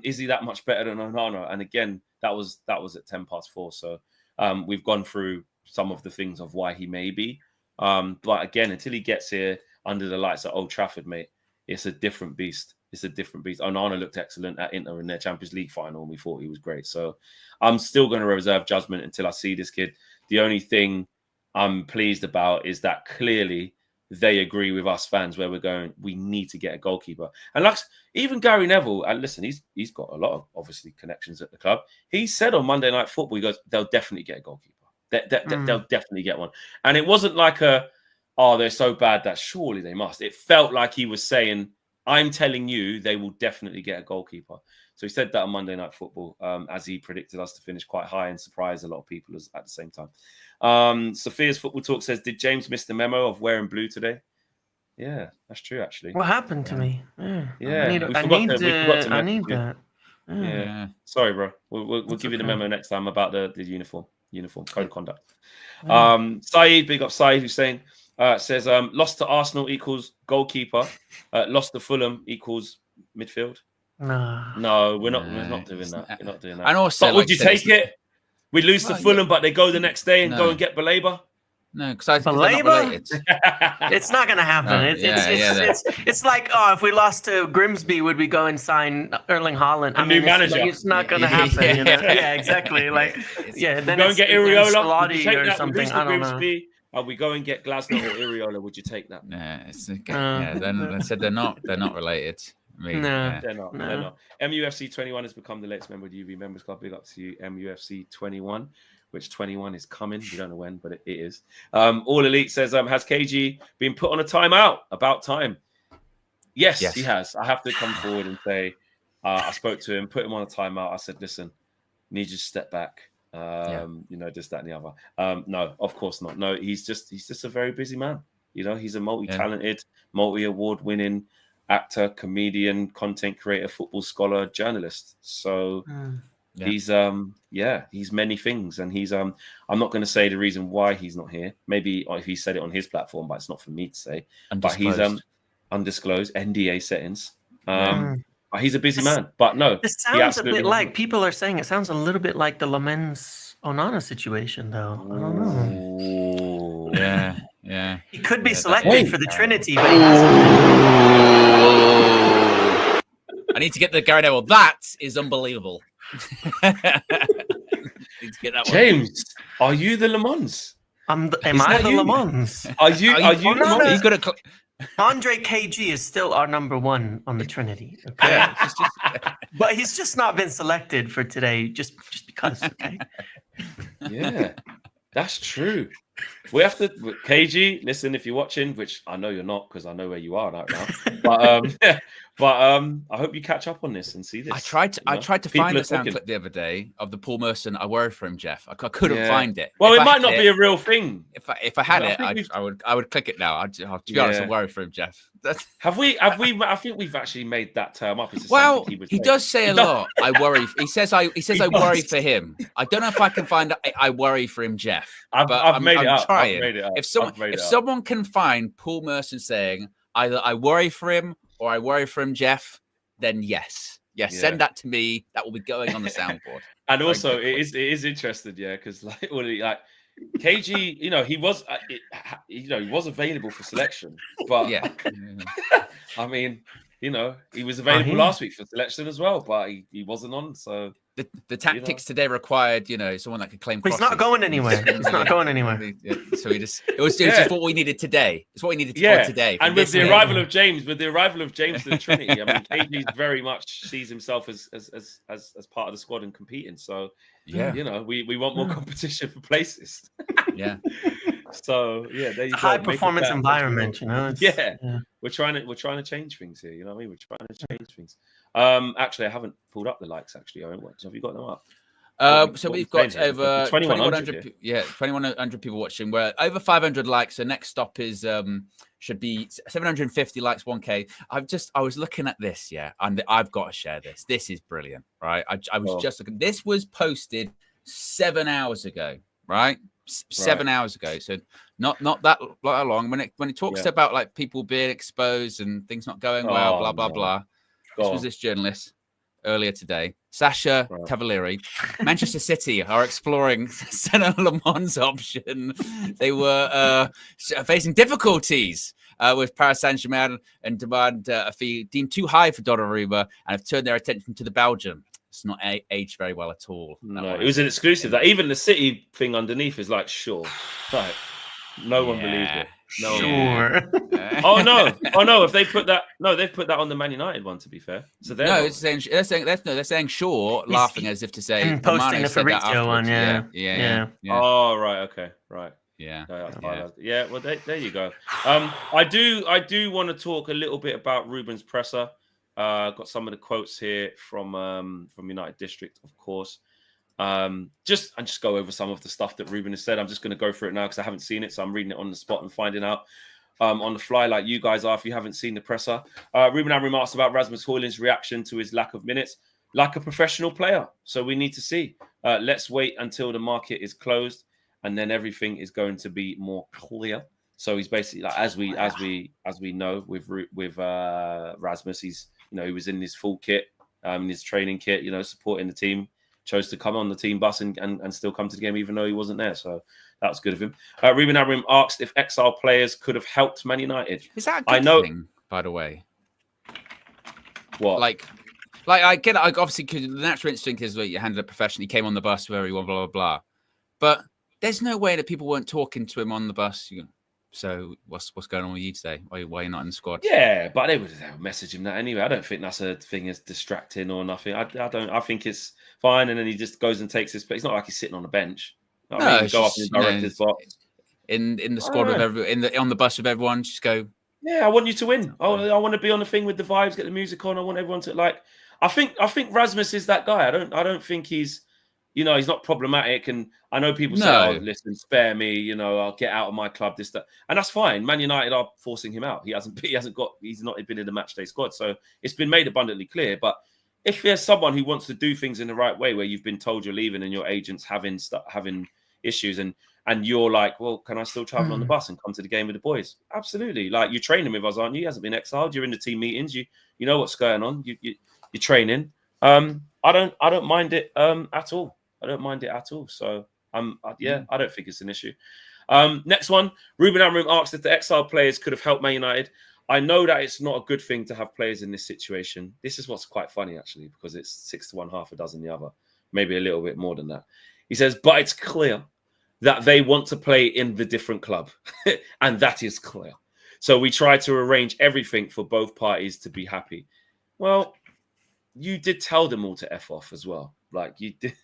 Is he that much better than Onana? And again, that was at 4:10. So we've gone through some of the things of why he may be. But again, until he gets here under the lights at Old Trafford, mate, it's a different beast. It's a different beast. Onana looked excellent at Inter in their Champions League final, and we thought he was great. So I'm still going to reserve judgment until I see this kid. The only thing I'm pleased about is that clearly they agree with us fans where we're going, we need to get a goalkeeper. And like even Gary Neville, and listen, he's got a lot of obviously connections at the club. He said on Monday Night Football, he goes, they'll definitely get a goalkeeper. They'll definitely get one. And it wasn't like they're so bad that surely they must. It felt like he was saying, I'm telling you, they will definitely get a goalkeeper. So he said that on Monday Night Football, as he predicted us to finish quite high and surprise a lot of people at the same time. Sophia's Football Talk says, did James miss the memo of wearing blue today? Yeah, that's true, actually. What happened to me? Yeah. I need that. Yeah. Sorry, bro. We'll give you the memo next time about the uniform code of conduct. Saeed, big up Saeed, who's saying, says, lost to Arsenal equals goalkeeper. Lost to Fulham equals midfield. No, we're not doing that. We're not doing that. And also, but would you take it? We lose to Fulham, but they go the next day and go and get Baleba? No, because they're not related. It's not going to happen. It's like, if we lost to Grimsby, would we go and sign Erling Haaland? New manager. It's not going to happen. You know? Yeah, exactly. Like, then go and get Iriola or something. I don't know. We go and get Glasner or Iriola. Would you take that? Then I said they're not related. They're not. MUFC 21 has become the latest member of the UV Members Club. Big up to you, MUFC 21, which 21 is coming. We don't know when, but it is. All Elite says, has KG been put on a timeout? About time. Yes, he has. I have to come forward and say, I spoke to him, put him on a timeout. I said, listen, need you to step back. This, that, and the other. No, of course not. No, he's just a very busy man. He's a multi-talented, multi-award winning actor, comedian, content creator, football scholar, journalist. So he's many things, and he's I'm not going to say the reason why he's not here. Maybe if he said it on his platform, but it's not for me to say. Undisclosed. But he's undisclosed NDA settings. He's a busy man, but no. It sounds a bit like people are saying. It sounds a little bit like the Lammens Onana situation, though. I don't know. Yeah. He could be selected for the Trinity, but I need to get the Gary Neville. That is unbelievable. Need to get that James, are you the Lammens? Am I the Lammens? Are you? He's got to. Andre KG is still our number one on the Trinity. Okay? But he's just not been selected for today just because. Okay? Yeah, that's true. We have to, KG, listen, if you're watching, which I know you're not because I know where you are right now. But I hope you catch up on this and see this. I tried to find the sound clip the other day of the Paul Merson. I worry for him, Jeff. I couldn't find it. Well, it might not be a real thing. If I had it, I would click it now. To be honest, I worry for him, Jeff. Have we? I think we've actually made that term up. Well, he does say a lot. I worry. He says I worry for him. I don't know if I can find I worry for him, Jeff. I've made it up. If someone can find Paul Merson saying either I worry for him or I worry for him, Jeff, then yes, send that to me. That will be going on the soundboard. And also, it is interesting, because like KG, he was, he was available for selection, but I mean, he was available last week for selection as well, but he wasn't on. So the tactics today required, someone that could claim. But he's not going anywhere. It's not going anywhere. So it was just what we needed today. It's what we needed to today. And with the arrival of James, to the Trinity, I mean, KG very much sees himself as part of the squad and competing. So we want more competition for places. So there you go. High performance environment, We're trying to change things here. You know what I mean? We're trying to change things. Actually, I haven't pulled up the likes. Actually, Owen, have you got them up? So we've got over 2,100. 2,100 people watching. We're over 500 likes. So next stop is should be 750 likes, 1K. I was looking at this, and I've got to share this. This is brilliant, right? I was just looking. This was posted 7 hours ago, right? 7 hours ago, so not that long. When it talks about like people being exposed and things not going well, blah blah blah. This was this journalist earlier today, Sasha Cavalieri. Manchester City are exploring Senna Lammens option. They were facing difficulties with Paris Saint-Germain and demand a fee deemed too high for Donnarumma, and have turned their attention to the Belgian. It's not aged very well at all. No, it was an exclusive. That even the City thing underneath is like, sure. Like, no one believes it. No sure. Oh no! If they put that, they've put that on the Man United one. To be fair, so they're saying sure, laughing as if to say posting the Fabrizio one. Yeah. Oh right, okay, right. Yeah. Well, there you go. I do want to talk a little bit about Ruben's presser. Got some of the quotes here from United District, of course. Just go over some of the stuff that Ruben has said. I'm just going to go through it now because I haven't seen it, so I'm reading it on the spot and finding out on the fly, like you guys are. If you haven't seen the presser, Ruben Amorim remarks about Rasmus Højlund's reaction to his lack of minutes, like a professional player. So we need to see. Let's wait until the market is closed, and then everything is going to be more clear. So he's basically like, as we know with Rasmus, he's he was in his full kit, in his training kit, supporting the team. Chose to come on the team bus and still come to the game even though he wasn't there. So that was good of him. Ruben Amorim asked if Exiled players could have helped Man United. Is that a good thing, by the way? What? Like I get it. Obviously, because the natural instinct is that you handled it professionally, came on the bus with everyone, blah, blah, blah. But there's no way that people weren't talking to him on the bus. So what's going on with you today? Why are you not in the squad? Yeah, but they would message him that anyway. I don't think that's a thing as distracting or nothing. I don't. I think it's fine, and then he just goes and takes his place. It's not like he's sitting on the bench. Go up in the director's box. In the squad with everyone, on the bus with everyone. Just go. Yeah, I want you to win. I want to be on the thing with the vibes, get the music on. I want everyone to like. I think Rasmus is that guy. I don't think he's. He's not problematic, and I know people say, "Oh, listen, spare me." I'll get out of my club. This, that, and that's fine. Man United are forcing him out. He's not been in the matchday squad, so it's been made abundantly clear. But if there's someone who wants to do things in the right way, where you've been told you're leaving and your agent's having issues, and you're like, "Well, can I still travel on the bus and come to the game with the boys?" Absolutely. Like you're training with us, aren't you? He hasn't been exiled. You're in the team meetings. You know what's going on. You're training. I don't mind it at all. I don't mind it at all. So, I don't think it's an issue. Next one, Ruben Amorim asked if the Exiled players could have helped Man United. I know that it's not a good thing to have players in this situation. This is what's quite funny, actually, because it's 6 to 1, half a dozen the other, maybe a little bit more than that. He says, but it's clear that they want to play in the different club, and that is clear. So we try to arrange everything for both parties to be happy. Well, you did tell them all to F off as well. Like you did.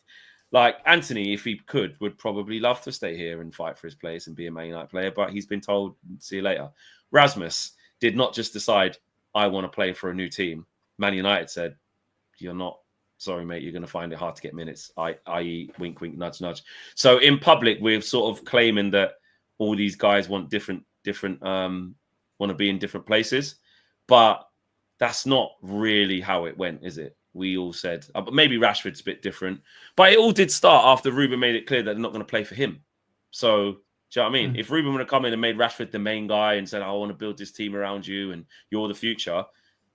Like Anthony, if he could, would probably love to stay here and fight for his place and be a Man United player, but he's been told, see you later. Rasmus did not just decide, I want to play for a new team. Man United said, you're not, sorry, mate, you're going to find it hard to get minutes, i.e. wink, wink, nudge, nudge. So in public, we're sort of claiming that all these guys want different, want to be in different places. But that's not really how it went, is it? We all said, but maybe Rashford's a bit different. But it all did start after Ruben made it clear that they're not going to play for him. So, do you know what I mean? If Ruben would have come in and made Rashford the main guy and said, I want to build this team around you and you're the future,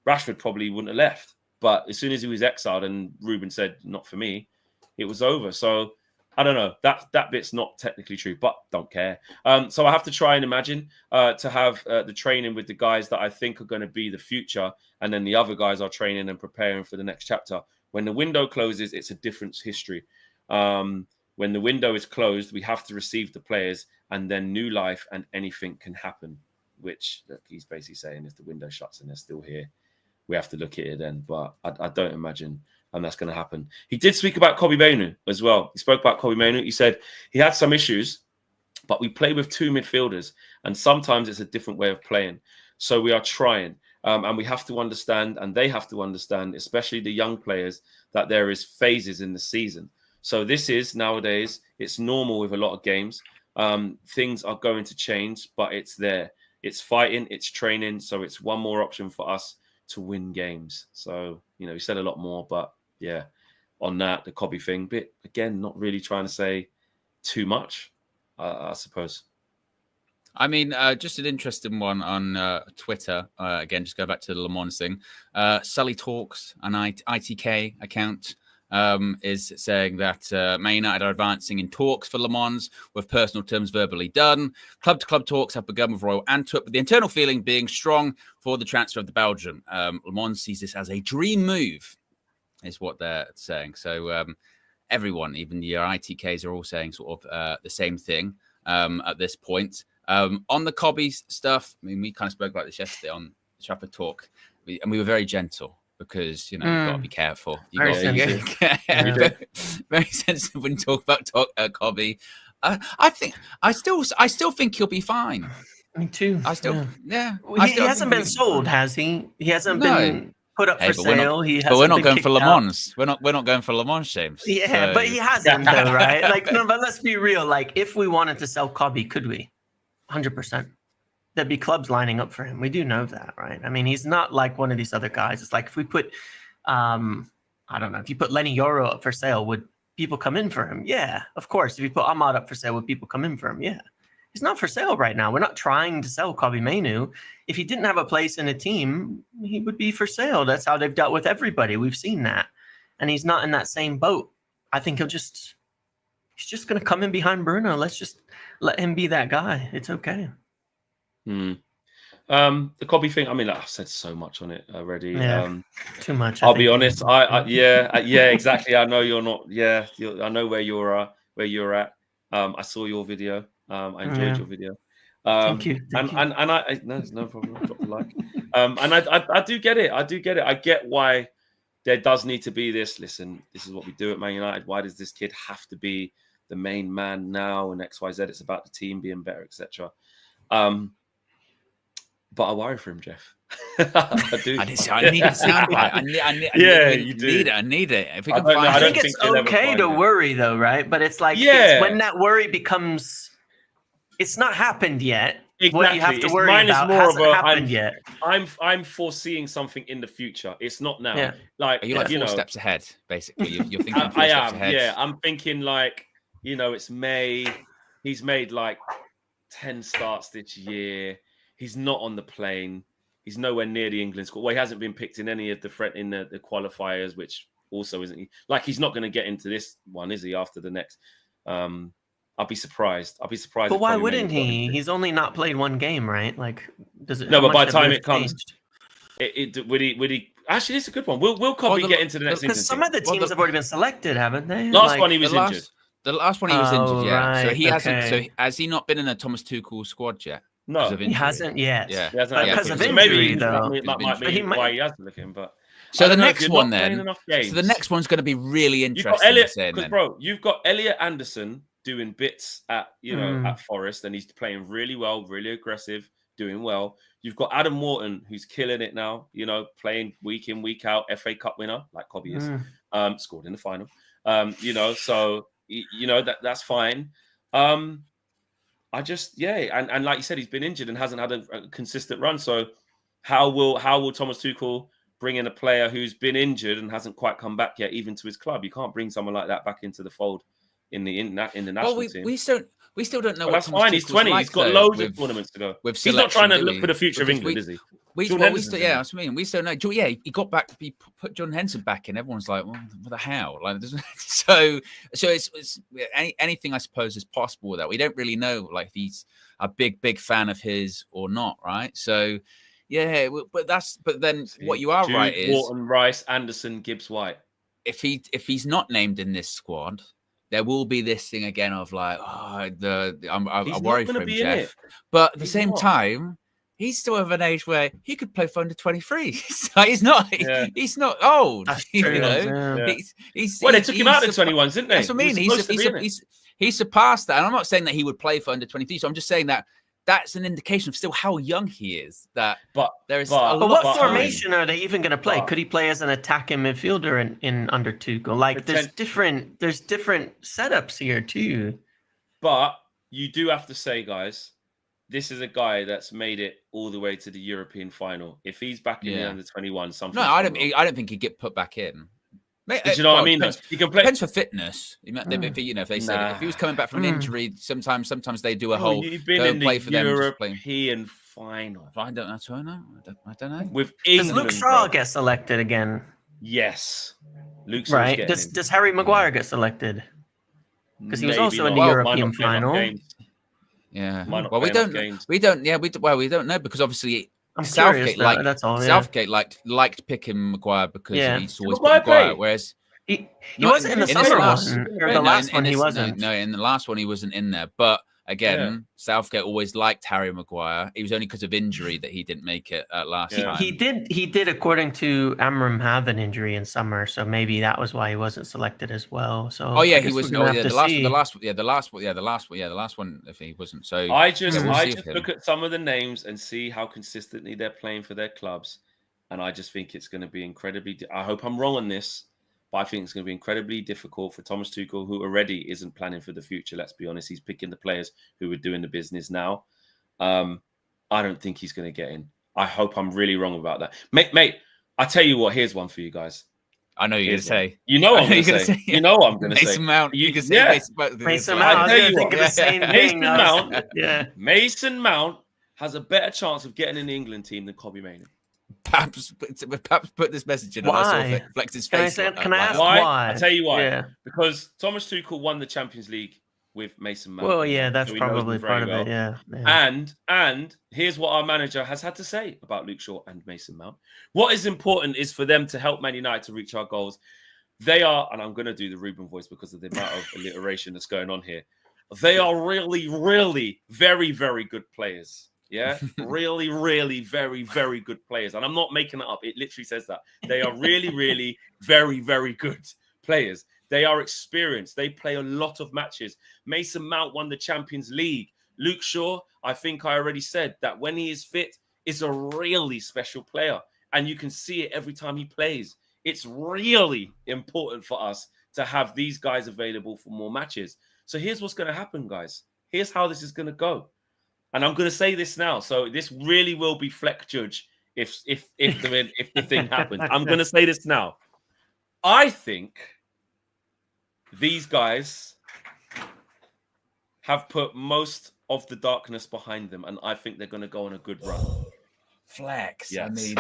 Rashford probably wouldn't have left. But as soon as he was exiled and Ruben said, not for me, it was over. So, I don't know. That bit's not technically true, but don't care. So I have to try and imagine to have the training with the guys that I think are going to be the future, and then the other guys are training and preparing for the next chapter. When the window closes, it's a different history. When the window is closed, we have to receive the players, and then new life and anything can happen. Which look, he's basically saying if the window shuts and they're still here, we have to look at it then. But I don't imagine. And that's going to happen. He did speak about Kobbie Mainoo as well. He spoke about Kobbie Mainoo. He said he had some issues, but we play with two midfielders, and sometimes it's a different way of playing. So we are trying, and we have to understand, and they have to understand, especially the young players, that there is phases in the season. So this is nowadays, it's normal with a lot of games. Things are going to change, but it's there. It's fighting, it's training. So it's one more option for us to win games. So, you know, he said a lot more, but yeah, on that, the Kobbie thing, but again, not really trying to say too much, I suppose. I mean, just an interesting one on Twitter. Again, just go back to the Lammens thing. Sully Talks, an ITK account, is saying that Man United are advancing in talks for Lammens with personal terms verbally done. Club-to-club talks have begun with Royal Antwerp, with the internal feeling being strong for the transfer of the Belgian. Lammens sees this as a dream move, is what they're saying. So everyone, even your ITKs, are all saying sort of the same thing at this point. On the Kobbie stuff, I mean, we kind of spoke about this yesterday on Trafford Talk, and we were very gentle because, you know, you've got to be careful. Very sensitive. Very sensitive when you talk about Kobbie. I still think he'll be fine. Me too. Yeah. He hasn't been sold, has he? He hasn't been put up for sale. But we're not going for Lammens. We're not going for Lammens, James. Yeah, so. But he hasn't, though, right? Like, no, but let's be real. Like, if we wanted to sell Kobbie, could we? 100%. There'd be clubs lining up for him. We do know that, right? I mean, he's not like one of these other guys. It's like if we put, I don't know, if you put Lenny Yoro up for sale, would people come in for him? Yeah, of course. If you put Ahmad up for sale, would people come in for him? Yeah. He's not for sale right now. We're not trying to sell Kobbie Mainoo. If he didn't have a place in a team, he would be for sale. That's how they've dealt with everybody. We've seen that. And he's not in that same boat. I think he's just going to come in behind Bruno. Let's just let him be that guy. It's okay. The Kobbie thing, I mean, I've said so much on it already. Yeah, too much. I'll be honest. Yeah, exactly. I know you're not. Yeah, I know where you're at. I saw your video. I enjoyed your video. Thank you. And I no, there's no problem. Drop the like. And I do get it. I get why there does need to be this. Listen, this is what we do at Man United. Why does this kid have to be the main man now? And XYZ. It's about the team being better, etc. But I worry for him, Jeff. I do. I need a soundbite. You do. I need it. If we can I think it's okay to worry, though, right? But it's like it's when that worry becomes, it's not happened yet. Exactly. What you have to worry mine about is more hasn't of happened yet. I'm foreseeing something in the future. It's not now. Yeah. Like, are you like four steps ahead, basically? You're thinking 4 steps ahead. Yeah, I'm thinking like, it's May. He's made like 10 starts this year. He's not on the plane. He's nowhere near the England squad. Well, he hasn't been picked in any of the qualifiers, which also isn't. Like, he's not going to get into this one, is he? After the next, I'll be surprised. But why wouldn't he? He's only not played one game, right? Like, does it? No, but by the time it comes, would he? Actually, it's a good one. Will Kobbie get into the next? Because some of the teams have already been selected, haven't they? Last one he was injured. The last one he was injured, yeah. Right, so he hasn't. So has he not been in the Thomas Tuchel squad yet? No, he hasn't yet. Yeah, because of injury, though. That might be why he hasn't looking. But So the don't know, if next you're one not playing then. enough games, So the next one's going to be really you've got interesting. Elliot, saying because then. bro, you've got Elliot Anderson doing bits at at Forest, and he's playing really well, really aggressive, doing well. You've got Adam Morton, who's killing it now, playing week in, week out, FA Cup winner, like Kobbie is, scored in the final. So that's fine. I just, and like you said, he's been injured and hasn't had a consistent run. So how will Thomas Tuchel bring in a player who's been injured and hasn't quite come back yet, even to his club? You can't bring someone like that back into the fold in the national team. We still don't know. But what that's Thomas fine. He's Tuchel's 20. Like, he's got though, loads of tournaments to go. He's not trying to look for the future of England, is he? That's what I mean. We still know. Yeah, he got back. He put John Henson back in. Everyone's like, "Well, what the hell?" Like, so it's anything I suppose is possible with that. We don't really know, like, if he's a big fan of his or not, right? So, yeah, but then what you are Jude, right is Wharton, Rice, Anderson, Gibbs, White. If he's not named in this squad, there will be this thing again of like, I worry for him, Jeff. But at the same time, he's still of an age where he could play for under 23. So he's not old. That's true, Yeah. He's Well, they took him out in 21s, didn't they? That's what I mean. He's surpassed that. And I'm not saying that he would play for under 23. So I'm just saying that that's an indication of still how young he is. But what formation are they even going to play? Could he play as an attacking midfielder in under Tuchel? Like, there's different setups here too. But you do have to say, guys, this is a guy that's made it all the way to the European final. If he's back in the under 21, something. No, I don't think he'd get put back in. Do you know what I mean? He can play. Depends for fitness. If they said if he was coming back from an injury, sometimes they do a whole. You've been in the European final. I don't know. With England, does Luke Shaw get selected again? Yes, Luke Shaw. Right. Does Harry Maguire get selected? Because he was also in the European final. Yeah. Well, we don't know because obviously. Southgate liked picking Maguire because he's always put Maguire. Whereas he wasn't in the summer one, or the last one he wasn't. No, in the last one he wasn't in there. But again, Southgate always liked Harry Maguire. It was only because of injury that he didn't make it last time. He did, according to Amorim, have an injury in summer, so maybe that was why he wasn't selected as well. So he was the last one. If he wasn't, so I just look at some of the names and see how consistently they're playing for their clubs, and I just think it's going to be incredibly. I hope I'm wrong on this. But I think it's going to be incredibly difficult for Thomas Tuchel, who already isn't planning for the future. Let's be honest. He's picking the players who are doing the business now. I don't think he's going to get in. I hope I'm really wrong about that. Mate, I tell you what, here's one for you guys. I know you're going to say. You know what I'm going to say. You know what I'm going to say. Mason Mount. You can say Mason Mount. I was going to think of the same thing. Mason Mount has a better chance of getting in the England team than Kobbie Mainoo. Perhaps put this message in. Why? And I saw Flex's face. Can I ask why? I tell you why. Yeah. Because Thomas Tuchel won the Champions League with Mason Mount. Well, yeah, that's probably part of it. Yeah. And here's what our manager has had to say about Luke Shaw and Mason Mount. What is important is for them to help Man United to reach our goals. They are, and I'm going to do the Ruben voice because of the amount of alliteration that's going on here. They are really, really very, very good players. Yeah, really, really, very, very good players. And I'm not making it up. It literally says that. They are really, really, very, very good players. They are experienced. They play a lot of matches. Mason Mount won the Champions League. Luke Shaw, I think I already said that when he is fit, is a really special player. And you can see it every time he plays. It's really important for us to have these guys available for more matches. So here's what's going to happen, guys. Here's how this is going to go. And I'm going to say this now. So this really will be Fleck judge if the thing happens. I'm going to say this now. I think these guys have put most of the darkness behind them, and I think they're going to go on a good run. Flex. Yes.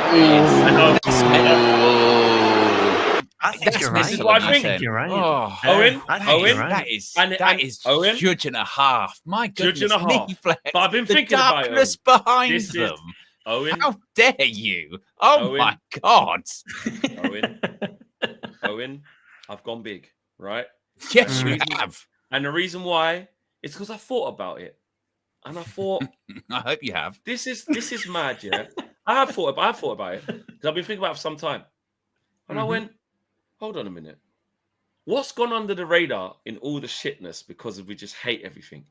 I think you're right. This is what I think. You're right. Oh, Owen, that is Owen, judge and a half. My goodness, judge and a half. Flex. But I've been thinking about it. The darkness behind them. Owen, how dare you? Oh my God. Owen, I've gone big, right? Yes, you have. And the reason why is because I thought about it, and I thought, I hope you have. This is mad, yeah. I have thought about it because I've been thinking about it for some time. And I went, hold on a minute. What's gone under the radar in all the shitness because we just hate everything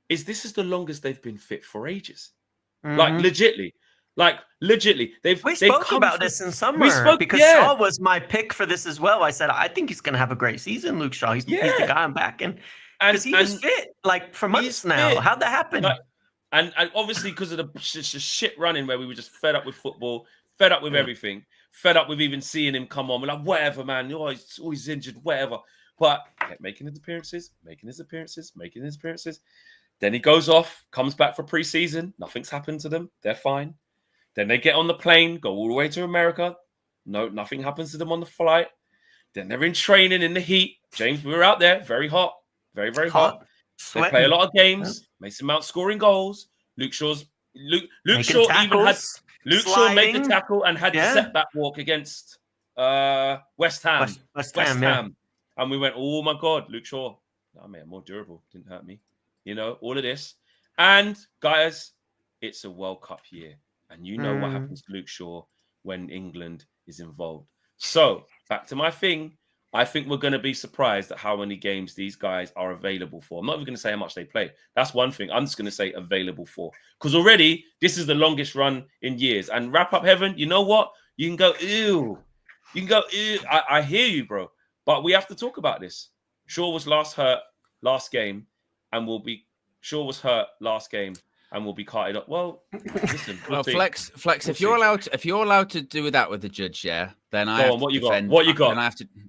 this is the longest they've been fit for ages. Like, legitly. We spoke about this in summer because Shaw was my pick for this as well. I said, I think he's going to have a great season, Luke Shaw. He's the guy I'm backing. Because he was fit, like, for months now. Fit. How'd that happen? Like, and obviously because of the shit running where we were just fed up with football, fed up with everything, fed up with even seeing him come on. We're like, whatever, man. Oh, he's always injured, whatever. But kept making his appearances. Then he goes off, comes back for pre-season. Nothing's happened to them. They're fine. Then they get on the plane, go all the way to America. No, nothing happens to them on the flight. Then they're in training in the heat. James, we were out there, very hot, very, very hot. Sweating. They play a lot of games. Mason Mount scoring goals. Luke Shaw even had Luke Shaw made the tackle and had the setback walk against West Ham. West Ham. And we went, oh my God, Luke Shaw. I made him more durable. Didn't hurt me. You know, all of this. And guys, it's a World Cup year. And you know what happens to Luke Shaw when England is involved. So back to my thing. I think we're going to be surprised at how many games these guys are available for. I'm not even going to say how much they play. That's one thing. I'm just going to say available for. Because already, this is the longest run in years. And wrap up heaven, you know what? You can go, ew. You can go, ew. I hear you, bro. But we have to talk about this. Shaw was hurt last game and will be carted up. Well, listen. Well, Flex. If you're allowed to do that with the judge, then I have to defend. What you got?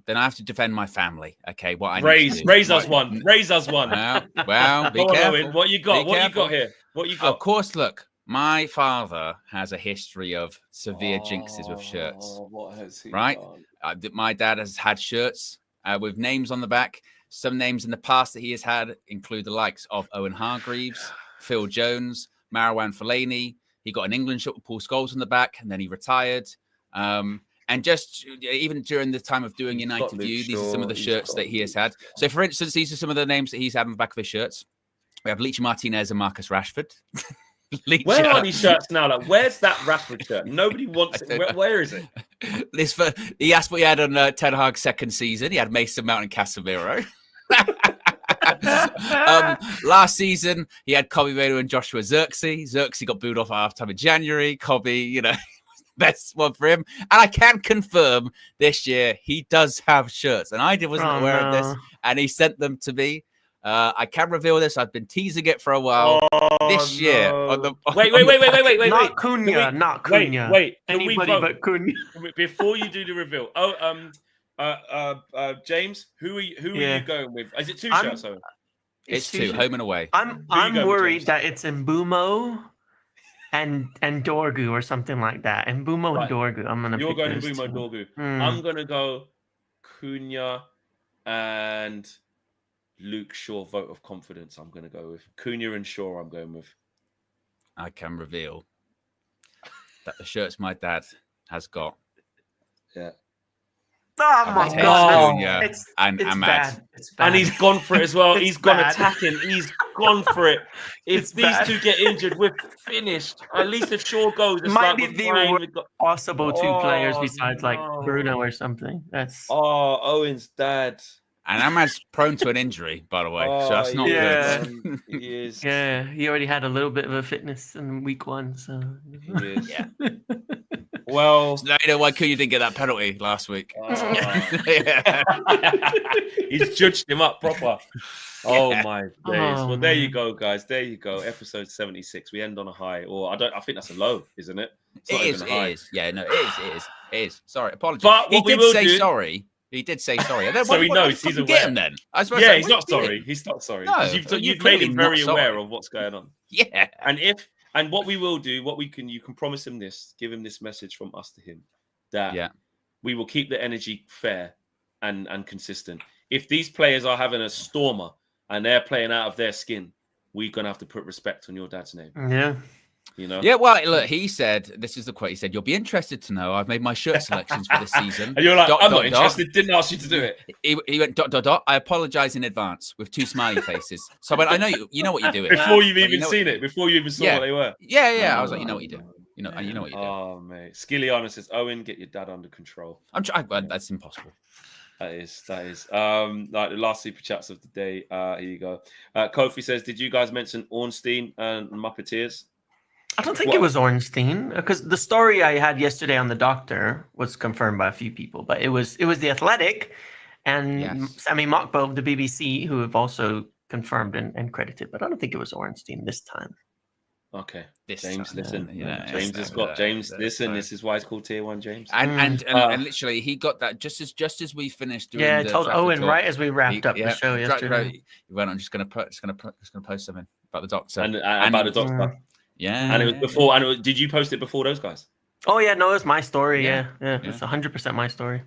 Then I have to defend my family. Okay, what I raise us one. Raise us one. Well, be careful. Owen, what you got? What you got here? What you got? Of course, look. My father has a history of severe jinxes with shirts. What has he right? done? My dad has had shirts with names on the back. Some names in the past that he has had include the likes of Owen Hargreaves, Phil Jones, Marwan Fellaini. He got an England shirt with Paul Scholes on the back, and then he retired. And just even during the time of doing United View, these are some of the shirts that he has had. So, for instance, these are some of the names that he's had on the back of his shirts. We have Leach Martinez and Marcus Rashford. Where are these shirts now? Like, where's that Rashford shirt? Nobody wants it. Where is it? He asked what he had on Ten Hag's second season. He had Mason Mount and Casemiro. Last season, he had Kobbie Mainoo and Joshua Zirkzee. Zirkzee got booed off at halftime in January. Kobbie, best one for him. And I can confirm this year he does have shirts. And I wasn't aware of this. And he sent them to me. I can reveal this. I've been teasing it for a while. This year. Wait. Not Cunha. Wait. Anybody but Cunha. Before you do the reveal. James, who are you going with? Is it two shirts? It's two, home and away. I'm worried that it's Mbumo and Dorgu or something like that. Mbumo and Dorgu. You're going to Mbumo and Dorgu. I'm gonna go Cunha and Luke Shaw. Vote of confidence. I'm gonna go with Cunha and Shaw. I'm going with. I can reveal that the shirts my dad has got. Yeah. Oh my God! It's bad. And he's gone for it as well. He's gone attacking. He's gone for it. If these two get injured, we're finished. At least if Shaw goes, it's might be the worst possible two players besides like Bruno or something. That's Owen's dad. And Ahmad's prone to an injury, by the way, so that's not good. He is. Yeah, he already had a little bit of a fitness in week 1, so he is. Yeah. Well, so now you know why Cunha didn't get that penalty last week. He's judged him up proper. Oh my days! Well, there you go, guys. There you go. Episode 76. We end on a high, or I think that's a low, isn't it? It is. Yeah, no, it is. Sorry, apologies. But he did say sorry. He did say sorry. So he knows he's aware. Get him then. He's not sorry. He's not sorry. No, you've made him very aware of what's going on. Yeah. And what we will do, you can promise him this, give him this message from us to him, that we will keep the energy fair and consistent. If these players are having a stormer and they're playing out of their skin, we're going to have to put respect on your dad's name. Yeah. Yeah, well, look, he said, this is the quote, he said, "You'll be interested to know I've made my shirt selections for this season." And you're like, I'm not interested, didn't ask you to do it. He went, ... I apologize in advance with 2 smiley faces. So I went, I know you know what you're doing. Before you've even seen it, before you even saw what they were. Yeah, I was like, you know what you're doing. You know what you're doing. Oh, mate. Skilliana says, Owen, get your dad under control. I'm trying, but that's impossible. That is. Like the last super chats of the day. Here you go. Kofi says, did you guys mention Ornstein and Muppeteers? I don't think it was Ornstein, because the story I had yesterday on the Doctor was confirmed by a few people, but it was the Athletic and Sammy Mockbo of the BBC who have also confirmed and credited, but I don't think it was Ornstein this time. Okay, James, listen. James has got James. Listen, this is why it's called Tier 1 James. And literally, he got that just as we finished doing. I told Owen right as we wrapped up the show yesterday. He went, I'm just gonna post something about the Doctor and about the Doctor. Yeah, and it was before. And did you post it before those guys? Oh yeah, no, it's my story. Yeah. It's 100% my story.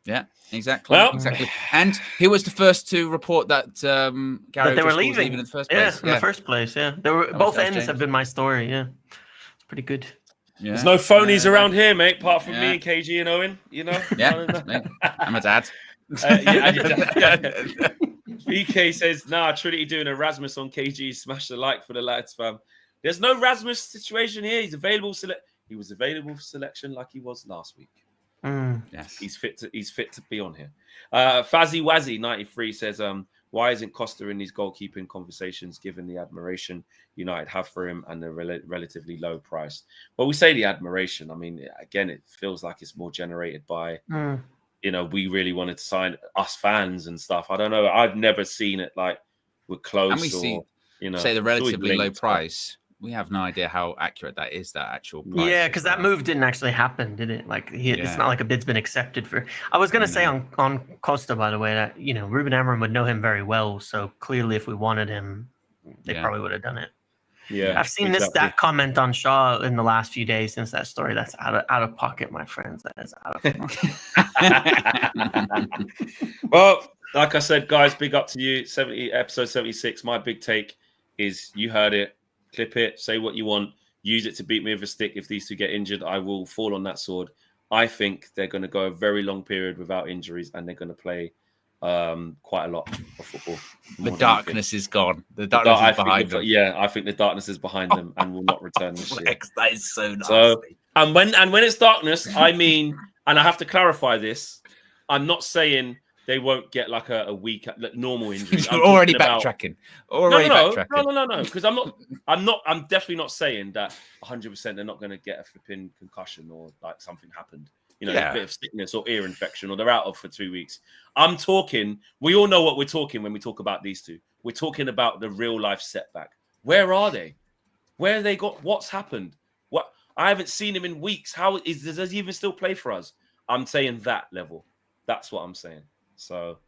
Yeah, exactly. Well, exactly. And he was the first to report that Gary they were leaving in the first place. In the first place. Yeah, they were both ends have been my story. Yeah, it's pretty good. Yeah. There's no phonies around here, mate, apart from me and KG and Owen. You know. Yeah, I'm a dad. VK says, "Nah, Trinity doing Erasmus on KG. Smash the like for the lads, fam. There's no Rasmus situation here. He's available. He was available for selection like he was last week." Yes, he's fit to be on here. Fazzy Wazzy 93 says, why isn't Costa in these goalkeeping conversations given the admiration United have for him and the relatively low price? Well, we say the admiration. I mean, again, it feels like it's more generated by we really wanted to sign us fans and stuff. I don't know. I've never seen it like we're close, and we see say the relatively low price. We have no idea how accurate that is, that actual price. Yeah, because that move didn't actually happen, did it? Like, it's not like a bid's been accepted for. I was going to say on Costa, by the way, that, Ruben Amorim would know him very well. So clearly, if we wanted him, they probably would have done it. Yeah, I've seen that comment on Shaw in the last few days since that story. That's out of pocket, my friends. That is out of pocket. Well, like I said, guys, big up to you. Episode 76. My big take is you heard it. Clip it, say what you want, use it to beat me with a stick. If these two get injured, I will fall on that sword. I think they're going to go a very long period without injuries, and they're going to play quite a lot of football. The darkness is gone. The darkness is behind them. I think the darkness is behind them and will not return this year. That is so nasty. So, and when it's darkness, I mean, and I have to clarify this, I'm not saying they won't get like a week normal injury. You're already backtracking. No. Because I'm definitely not saying that 100% they're not going to get a flipping concussion or like something happened. A bit of sickness or ear infection, or they're out of for 2 weeks. I'm talking. We all know what we're talking when we talk about these two. We're talking about the real life setback. Where are they? Where they got? What's happened? What? I haven't seen him in weeks. Does he even still play for us? I'm saying that level. That's what I'm saying. So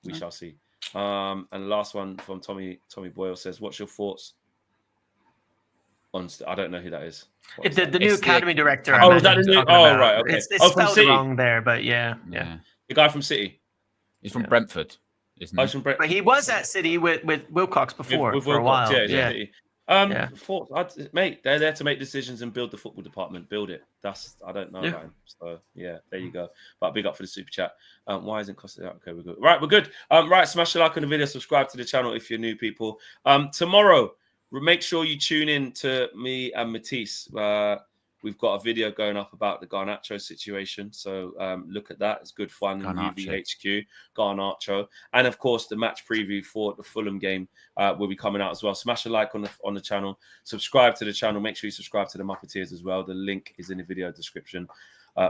we shall see. And the last one from Tommy Boyle says, "What's your thoughts on?" I don't know who that is. It's the new academy director. Oh, is that the new? Oh, right. Okay. It's from City. Wrong there, but yeah. The guy from City. He's from Brentford, isn't he? But he was at City with Wilcox before for a while. Mate, they're there to make decisions and build the football department. Build it. I don't know about him. So there you go. But big up for the super chat. Why isn't Costa? Okay, we're good. Right, we're good. Right, smash the like on the video, subscribe to the channel if you're new people. Tomorrow, make sure you tune in to me and Matisse. We've got a video going up about the Garnacho situation. So look at that. It's good fun in UVHQ, Garnacho. And of course, the match preview for the Fulham game will be coming out as well. Smash a like on the channel. Subscribe to the channel. Make sure you subscribe to the Muppeteers as well. The link is in the video description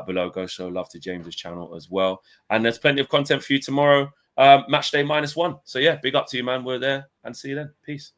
below. Go show love to James's channel as well. And there's plenty of content for you tomorrow. Match day -1. So yeah, big up to you, man. We're there. And see you then. Peace.